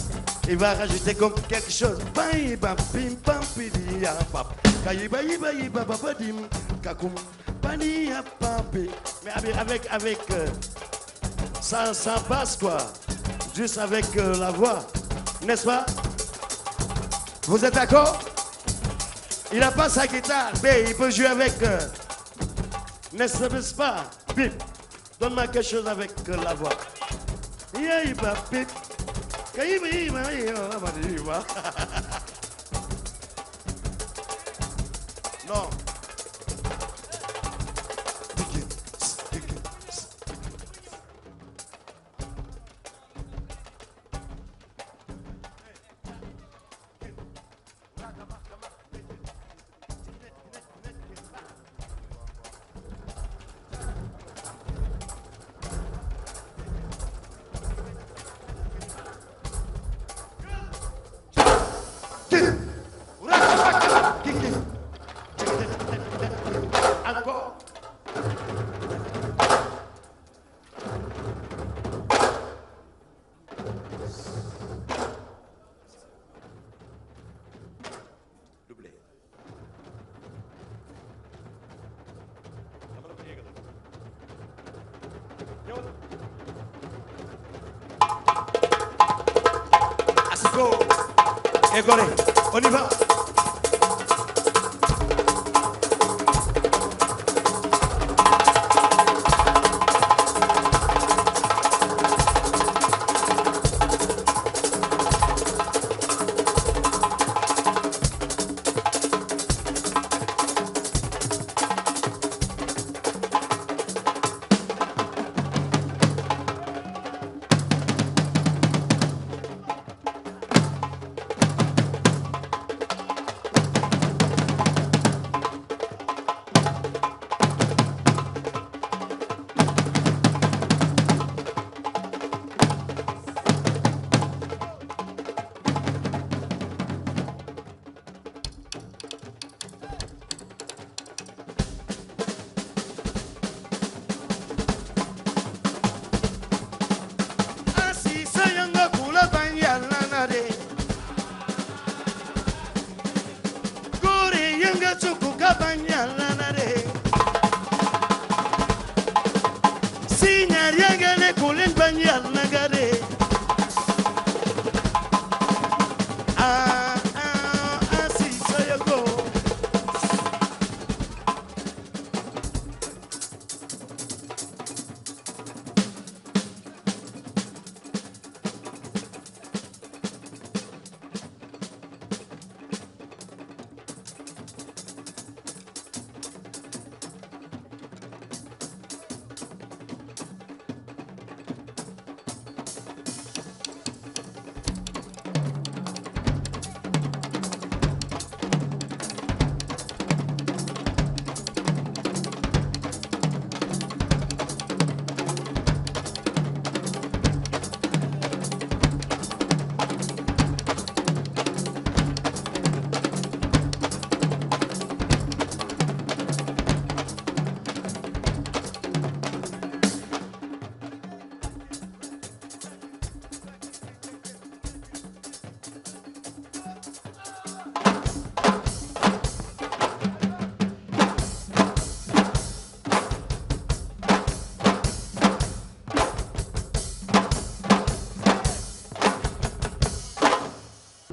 il va rajouter comme quelque chose. Mais avec sans basse quoi, juste avec la voix, n'est-ce pas? Vous êtes d'accord? Il n'a pas sa guitare, mais il peut jouer avec. N'est-ce pas? Bip, donne-moi quelque chose avec la voix. Non. Encore. Doublé. Asiko. Égoré. On y va.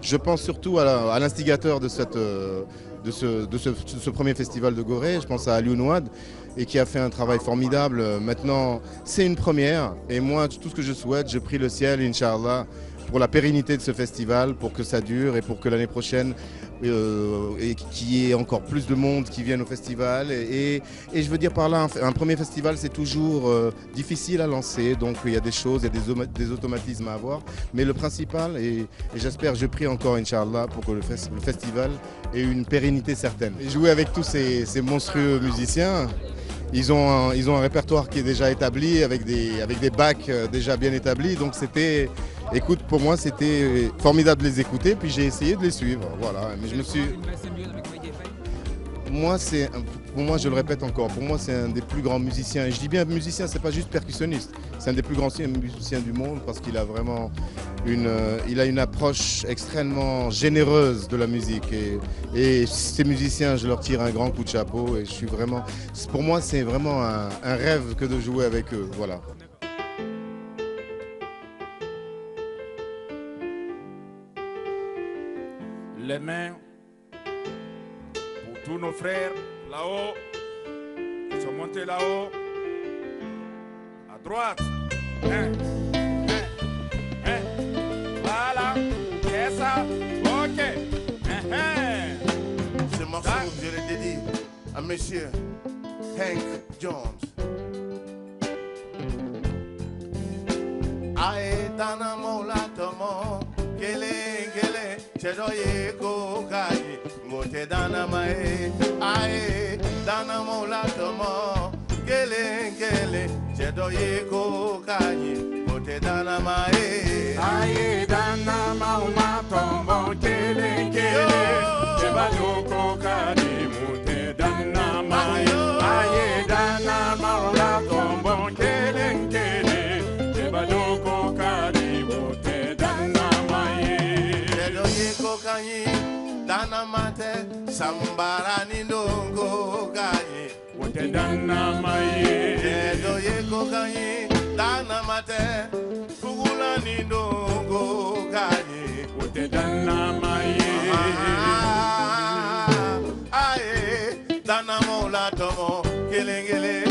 Je pense surtout à l'instigateur de ce premier festival de Gorée, je pense à Alioune Wade, et qui a fait un travail formidable. Maintenant, c'est une première, et moi, tout ce que je souhaite, je prie le ciel, Inch'Allah, pour la pérennité de ce festival, pour que ça dure et pour que l'année prochaine, qu'il y ait encore plus de monde qui vienne au festival. Et je veux dire par là, un premier festival, c'est toujours difficile à lancer, donc il y a des choses, il y a des automatismes à avoir. Mais le principal, et j'espère, je prie encore, Inch'Allah, pour que le festival ait une pérennité certaine. Et jouer avec tous ces monstrueux musiciens, ils ont un répertoire qui est déjà établi, avec des bacs déjà bien établis, donc c'était... Écoute, pour moi, c'était formidable de les écouter, puis j'ai essayé de les suivre. Voilà. Mais je me suis... pour moi, je le répète encore, pour moi c'est un des plus grands musiciens. Et je dis bien musicien, c'est pas juste percussionniste. C'est un des plus grands musiciens du monde parce qu'il a vraiment une approche extrêmement généreuse de la musique. Et ces musiciens, je leur tire un grand coup de chapeau. Et pour moi, c'est vraiment un rêve que de jouer avec eux. Voilà. Les mains pour tous nos frères là-haut, qui sont montés là-haut, à droite. Voilà, c'est ça, ok. Ce morceau, je le dédie à monsieur Hank Jones. Ae dana mola tomo, gele, chedoye ko kaji, mote dana mae. Ae dana mola tomo, gele, chedoye ko kaji, mote dana mae. Ae dana mauma tomo, gele, chebado ko kaji, mote dana mae. Ae dana maula tomo, gele, chebado ko kaji, mote dana mae. Chedoye ko kaji, dana mate, sambara ni ndongo kaji, mote dana mae. Chedoye ko kaji, dana mate, fugula ni ndongo kaji, mote dana mae. Ae, dana mola tomo, gelengele,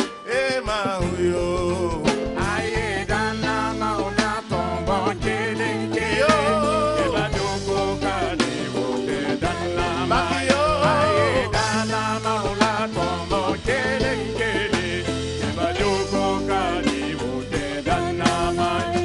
mauyo. Ae, dana maula tomo, gelengele, ebadoko kadi, mote dana mae. Ae, dana maula tomo, gelengele, ebadoko kadi, mote dana mae.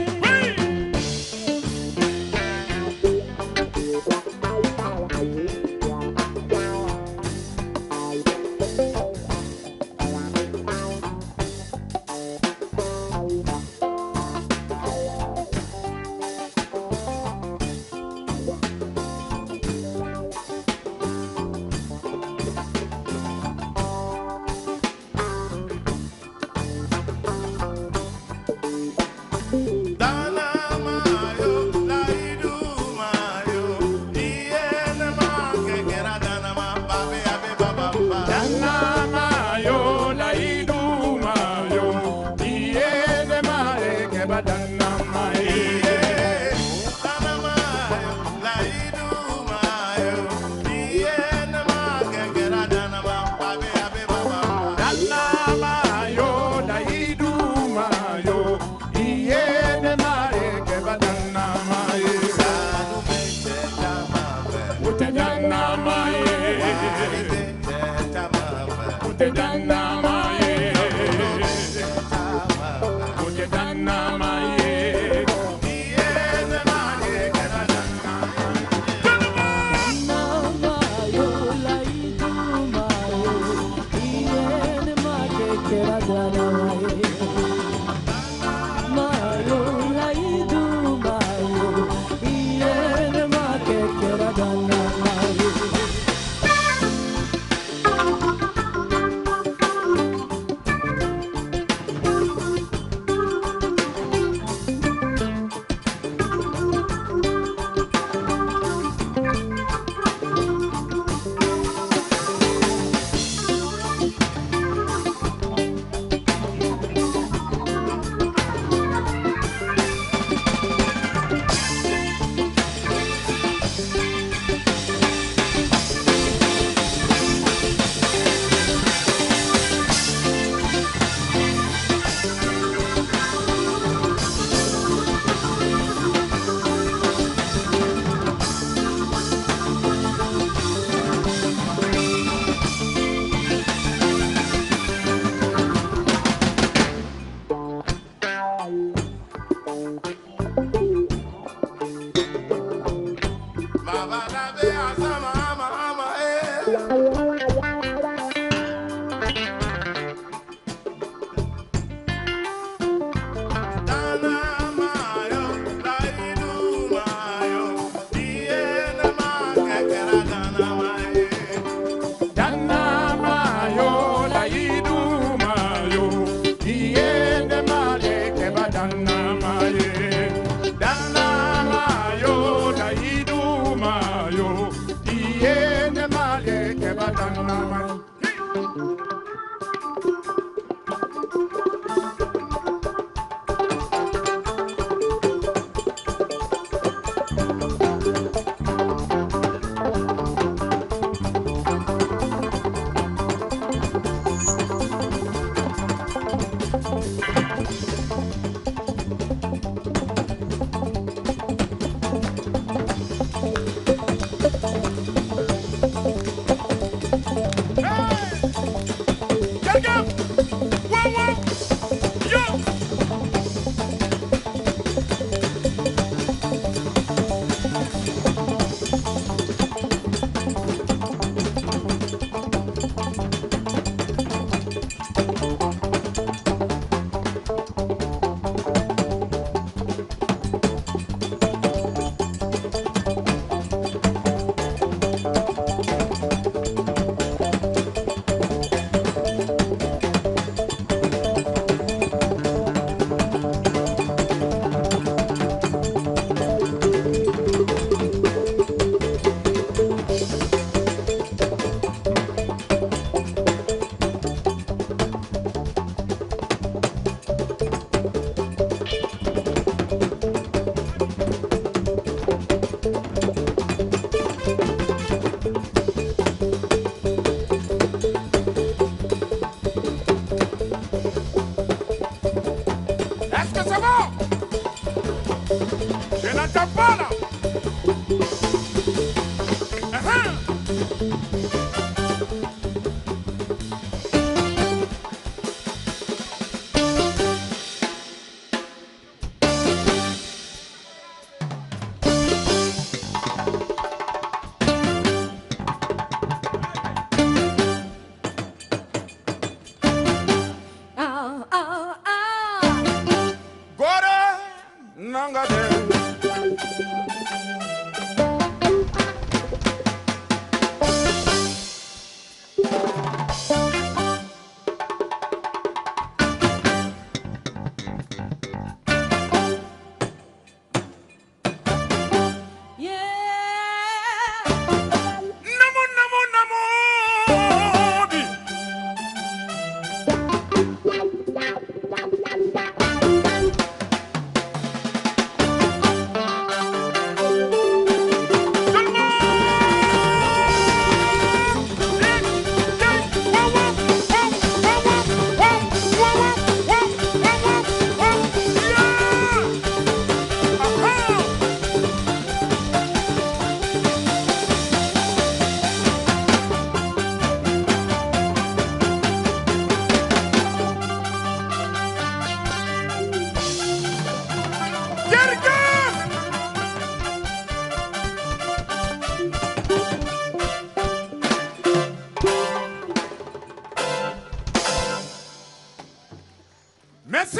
Merci.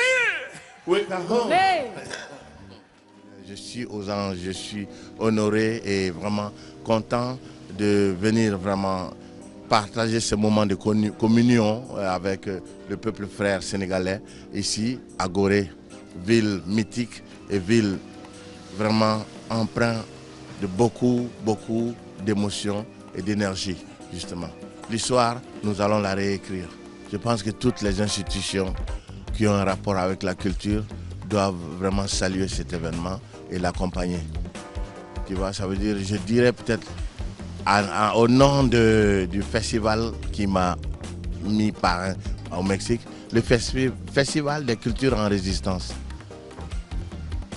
Je suis aux anges, je suis honoré et vraiment content de venir vraiment partager ce moment de communion avec le peuple frère sénégalais ici à Gorée, ville mythique et ville vraiment empreinte de beaucoup d'émotions et d'énergie justement. L'histoire, nous allons la réécrire. Je pense que toutes les institutions qui ont un rapport avec la culture doivent vraiment saluer cet événement et l'accompagner. Tu vois, ça veut dire, je dirais peut-être au nom du festival qui m'a mis parrain au Mexique, le Festival des cultures en résistance.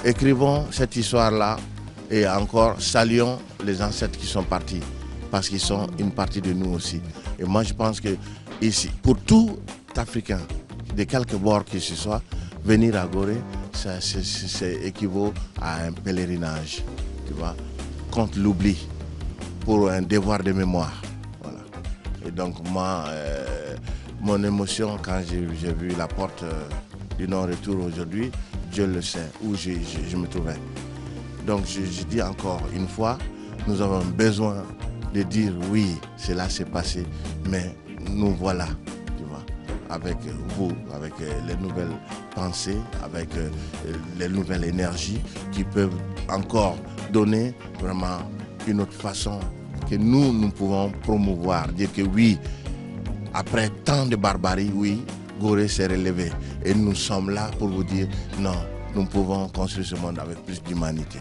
Écrivons cette histoire-là et encore saluons les ancêtres qui sont partis parce qu'ils sont une partie de nous aussi. Et moi je pense que ici, pour tout Africain, de quelque bord que ce soit, venir à Gorée, ça équivaut à un pèlerinage, tu vois, contre l'oubli, pour un devoir de mémoire. Voilà. Et donc moi, mon émotion quand j'ai vu la porte du non-retour aujourd'hui, je le sais où je me trouvais. Donc je dis encore une fois, nous avons besoin de dire oui, cela s'est passé, mais nous voilà, tu vois, avec vous, avec les nouvelles pensées, avec les nouvelles énergies qui peuvent encore donner vraiment une autre façon que nous pouvons promouvoir, dire que oui, après tant de barbarie, oui, Gorée s'est relevé. Et nous sommes là pour vous dire non, nous pouvons construire ce monde avec plus d'humanité.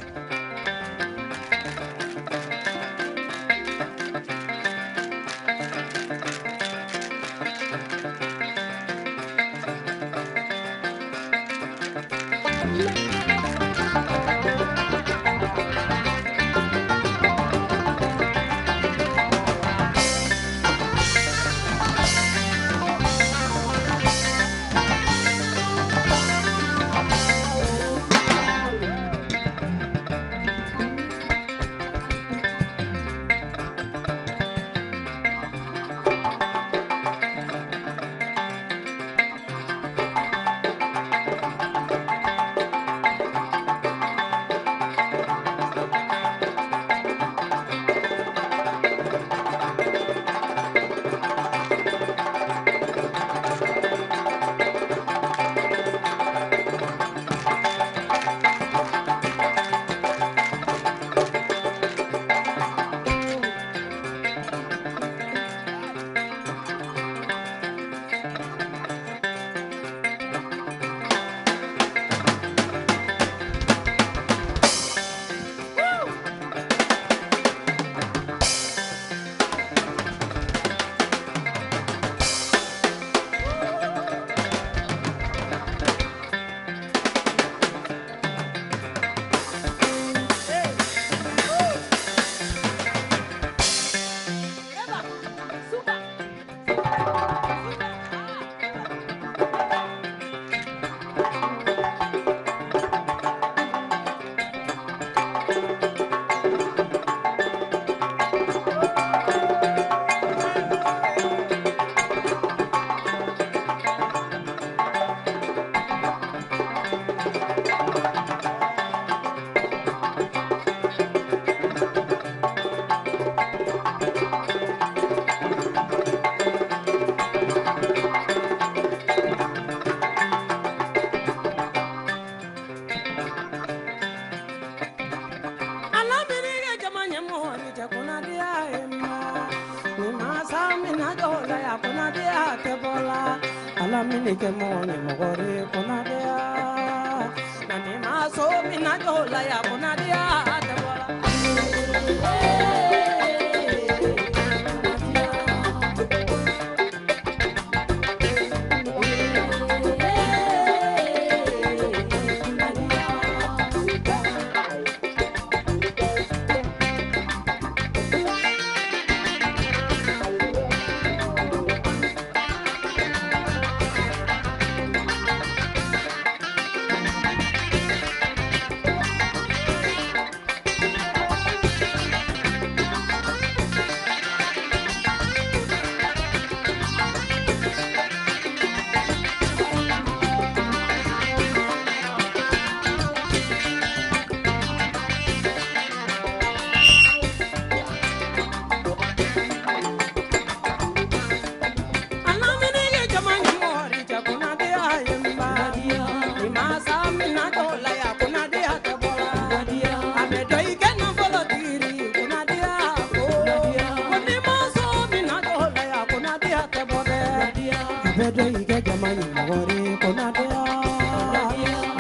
bedo ige jamani mawari kunadia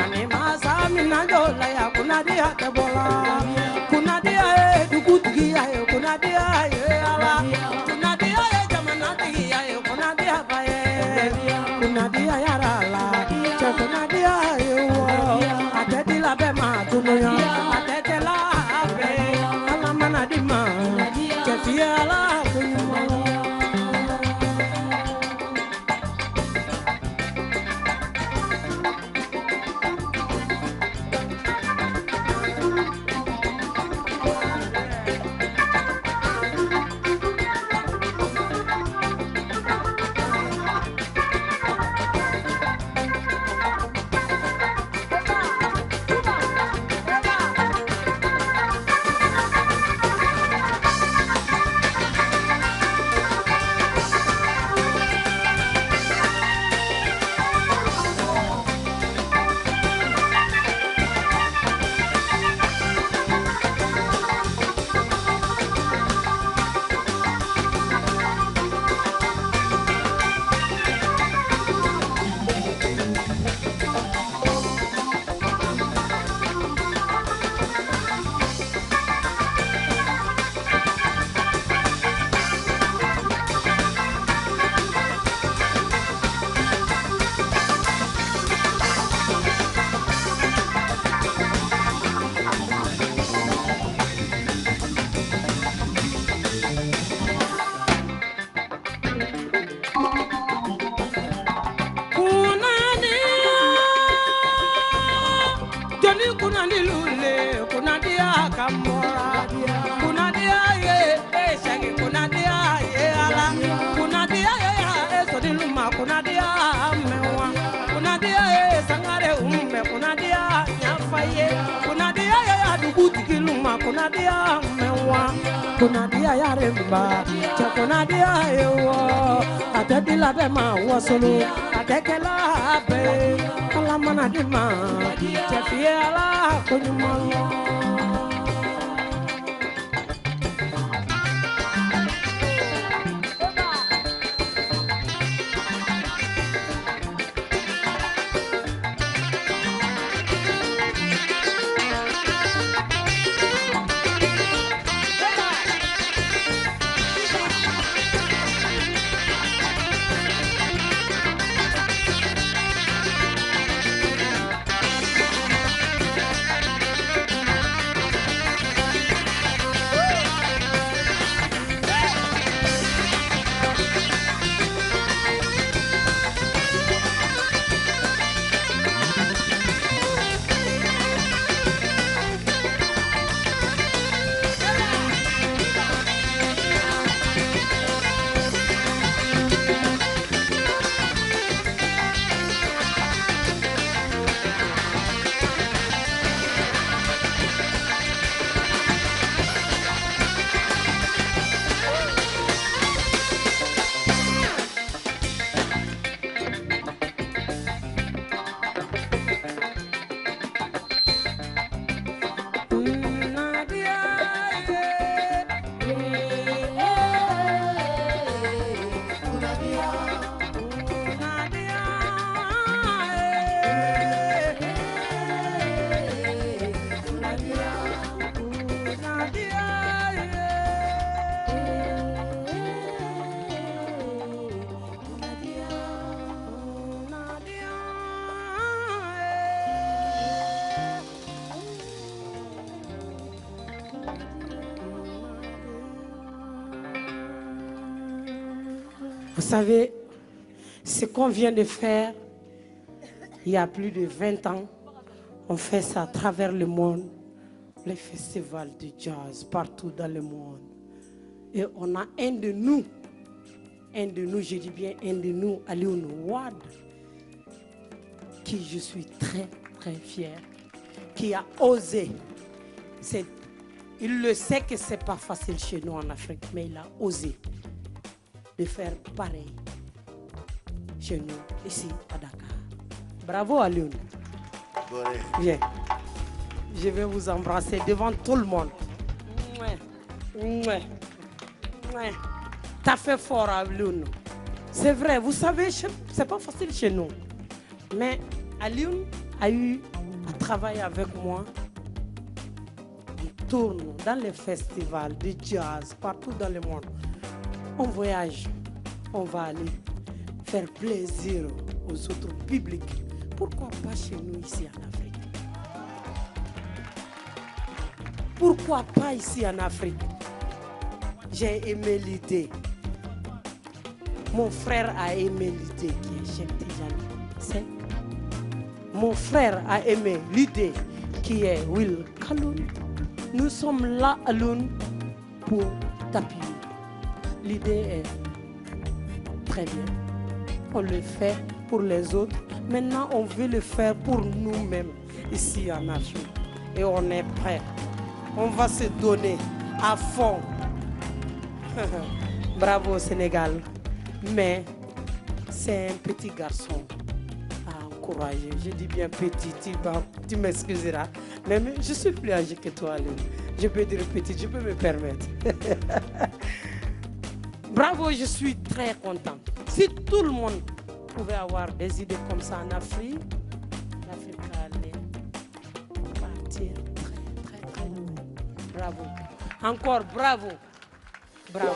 ani masa minajola ya kunadia tebola kunadia dugutgi ya kunadia ala kunadia jamani ya kunadia bae kunadia ya rala che kunadia yo ateti la be ma tunuya ateti la be ala manadima che fiala kunyuma. Kunadia ya remba, cha kunadia yo, atati la be ma wasolo, atekela be, ala manadima, cha fiela kunyuma. Vous savez, ce qu'on vient de faire, il y a plus de 20 ans, on fait ça à travers le monde, les festivals de jazz partout dans le monde. Et on a un de nous, je dis bien un de nous, Alioune Wade, qui je suis très très fière, qui a osé. Il le sait que c'est pas facile chez nous en Afrique, mais il a osé de faire pareil chez nous, ici à Dakar. Bravo Alioune. Viens. Je vais vous embrasser devant tout le monde. T'as fait fort Alioune. C'est vrai, vous savez, c'est pas facile chez nous. Mais Alioune a eu à travailler avec moi. On tourne dans les festivals de jazz, partout dans le monde. On voyage, on va aller faire plaisir aux autres publics. Pourquoi pas chez nous ici en Afrique? Pourquoi pas ici en Afrique? J'ai aimé l'idée. Mon frère a aimé l'idée qui est Cheikh Tidjani. C'est mon frère a aimé l'idée qui est Will Kaloun. Nous sommes là à Lune pour t'appuyer. L'idée est très bien. On le fait pour les autres. Maintenant, on veut le faire pour nous-mêmes ici en Afrique. Et on est prêt. On va se donner à fond. Bravo Sénégal. Mais c'est un petit garçon à encourager. Je dis bien petit, tu m'excuseras. Mais je suis plus âgé que toi, Léo. Je peux dire petit, je peux me permettre. Bravo, je suis très content. Si tout le monde pouvait avoir des idées comme ça en Afrique, l'Afrique allait partir très, très loin. Bravo. Encore bravo. Bravo.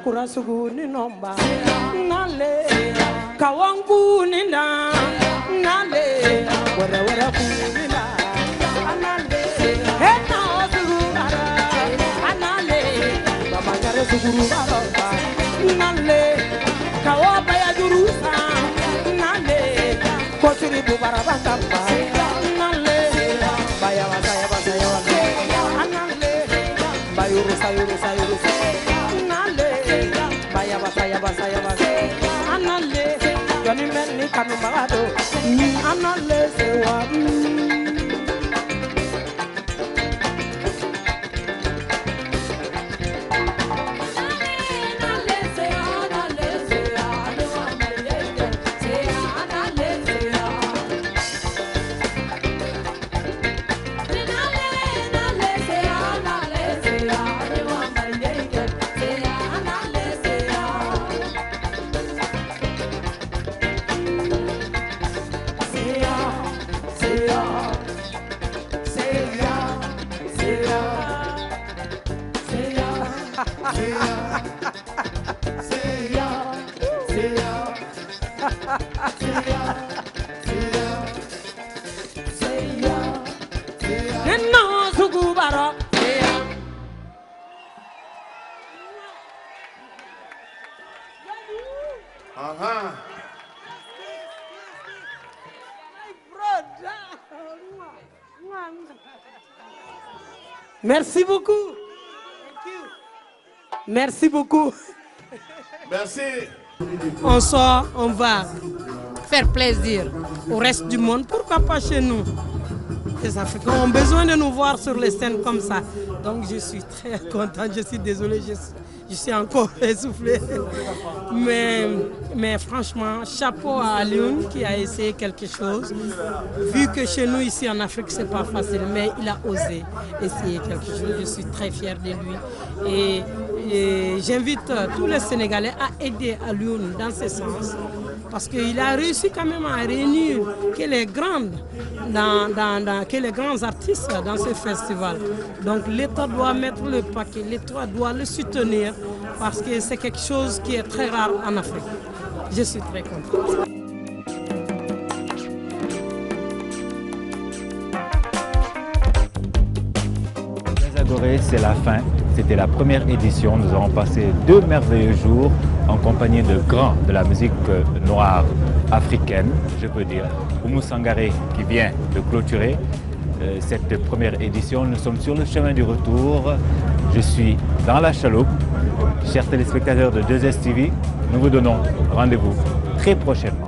kura sugu ni nomba nale kawangu ni na nale wara wara ku ni la anale hena sugu bara anale baba ngare sugu bara nale kawaba ya jurusa nale kosiri bu bara bakamba nale baya basaya basaya anale bayuru sayuru sayuru anale baya basaya basaya basaya anale joni menni kanu magado anale sewa Merci beaucoup. Merci beaucoup. Merci. On sort, on va faire plaisir au reste du monde. Pourquoi pas chez nous? Les Africains ont besoin de nous voir sur les scènes comme ça. Donc je suis très contente. Je suis désolée, je suis encore essoufflée. Mais franchement, chapeau à Lyoun qui a essayé quelque chose. Vu que chez nous, ici en Afrique, c'est pas facile, mais il a osé essayer quelque chose. Je suis très fière de lui. Et j'invite tous les Sénégalais à aider à Lyoun dans ce sens. Parce qu'il a réussi quand même à réunir que les grands artistes dans ce festival. Donc l'État doit mettre le paquet, l'État doit le soutenir parce que c'est quelque chose qui est très rare en Afrique. Je suis très contente. C'est la fin. C'était la première édition. Nous avons passé 2 merveilleux jours en compagnie de grands de la musique noire africaine, je peux dire. Oumou Sangaré qui vient de clôturer cette première édition. Nous sommes sur le chemin du retour. Je suis dans la chaloupe. Chers téléspectateurs de 2STV, nous vous donnons rendez-vous très prochainement.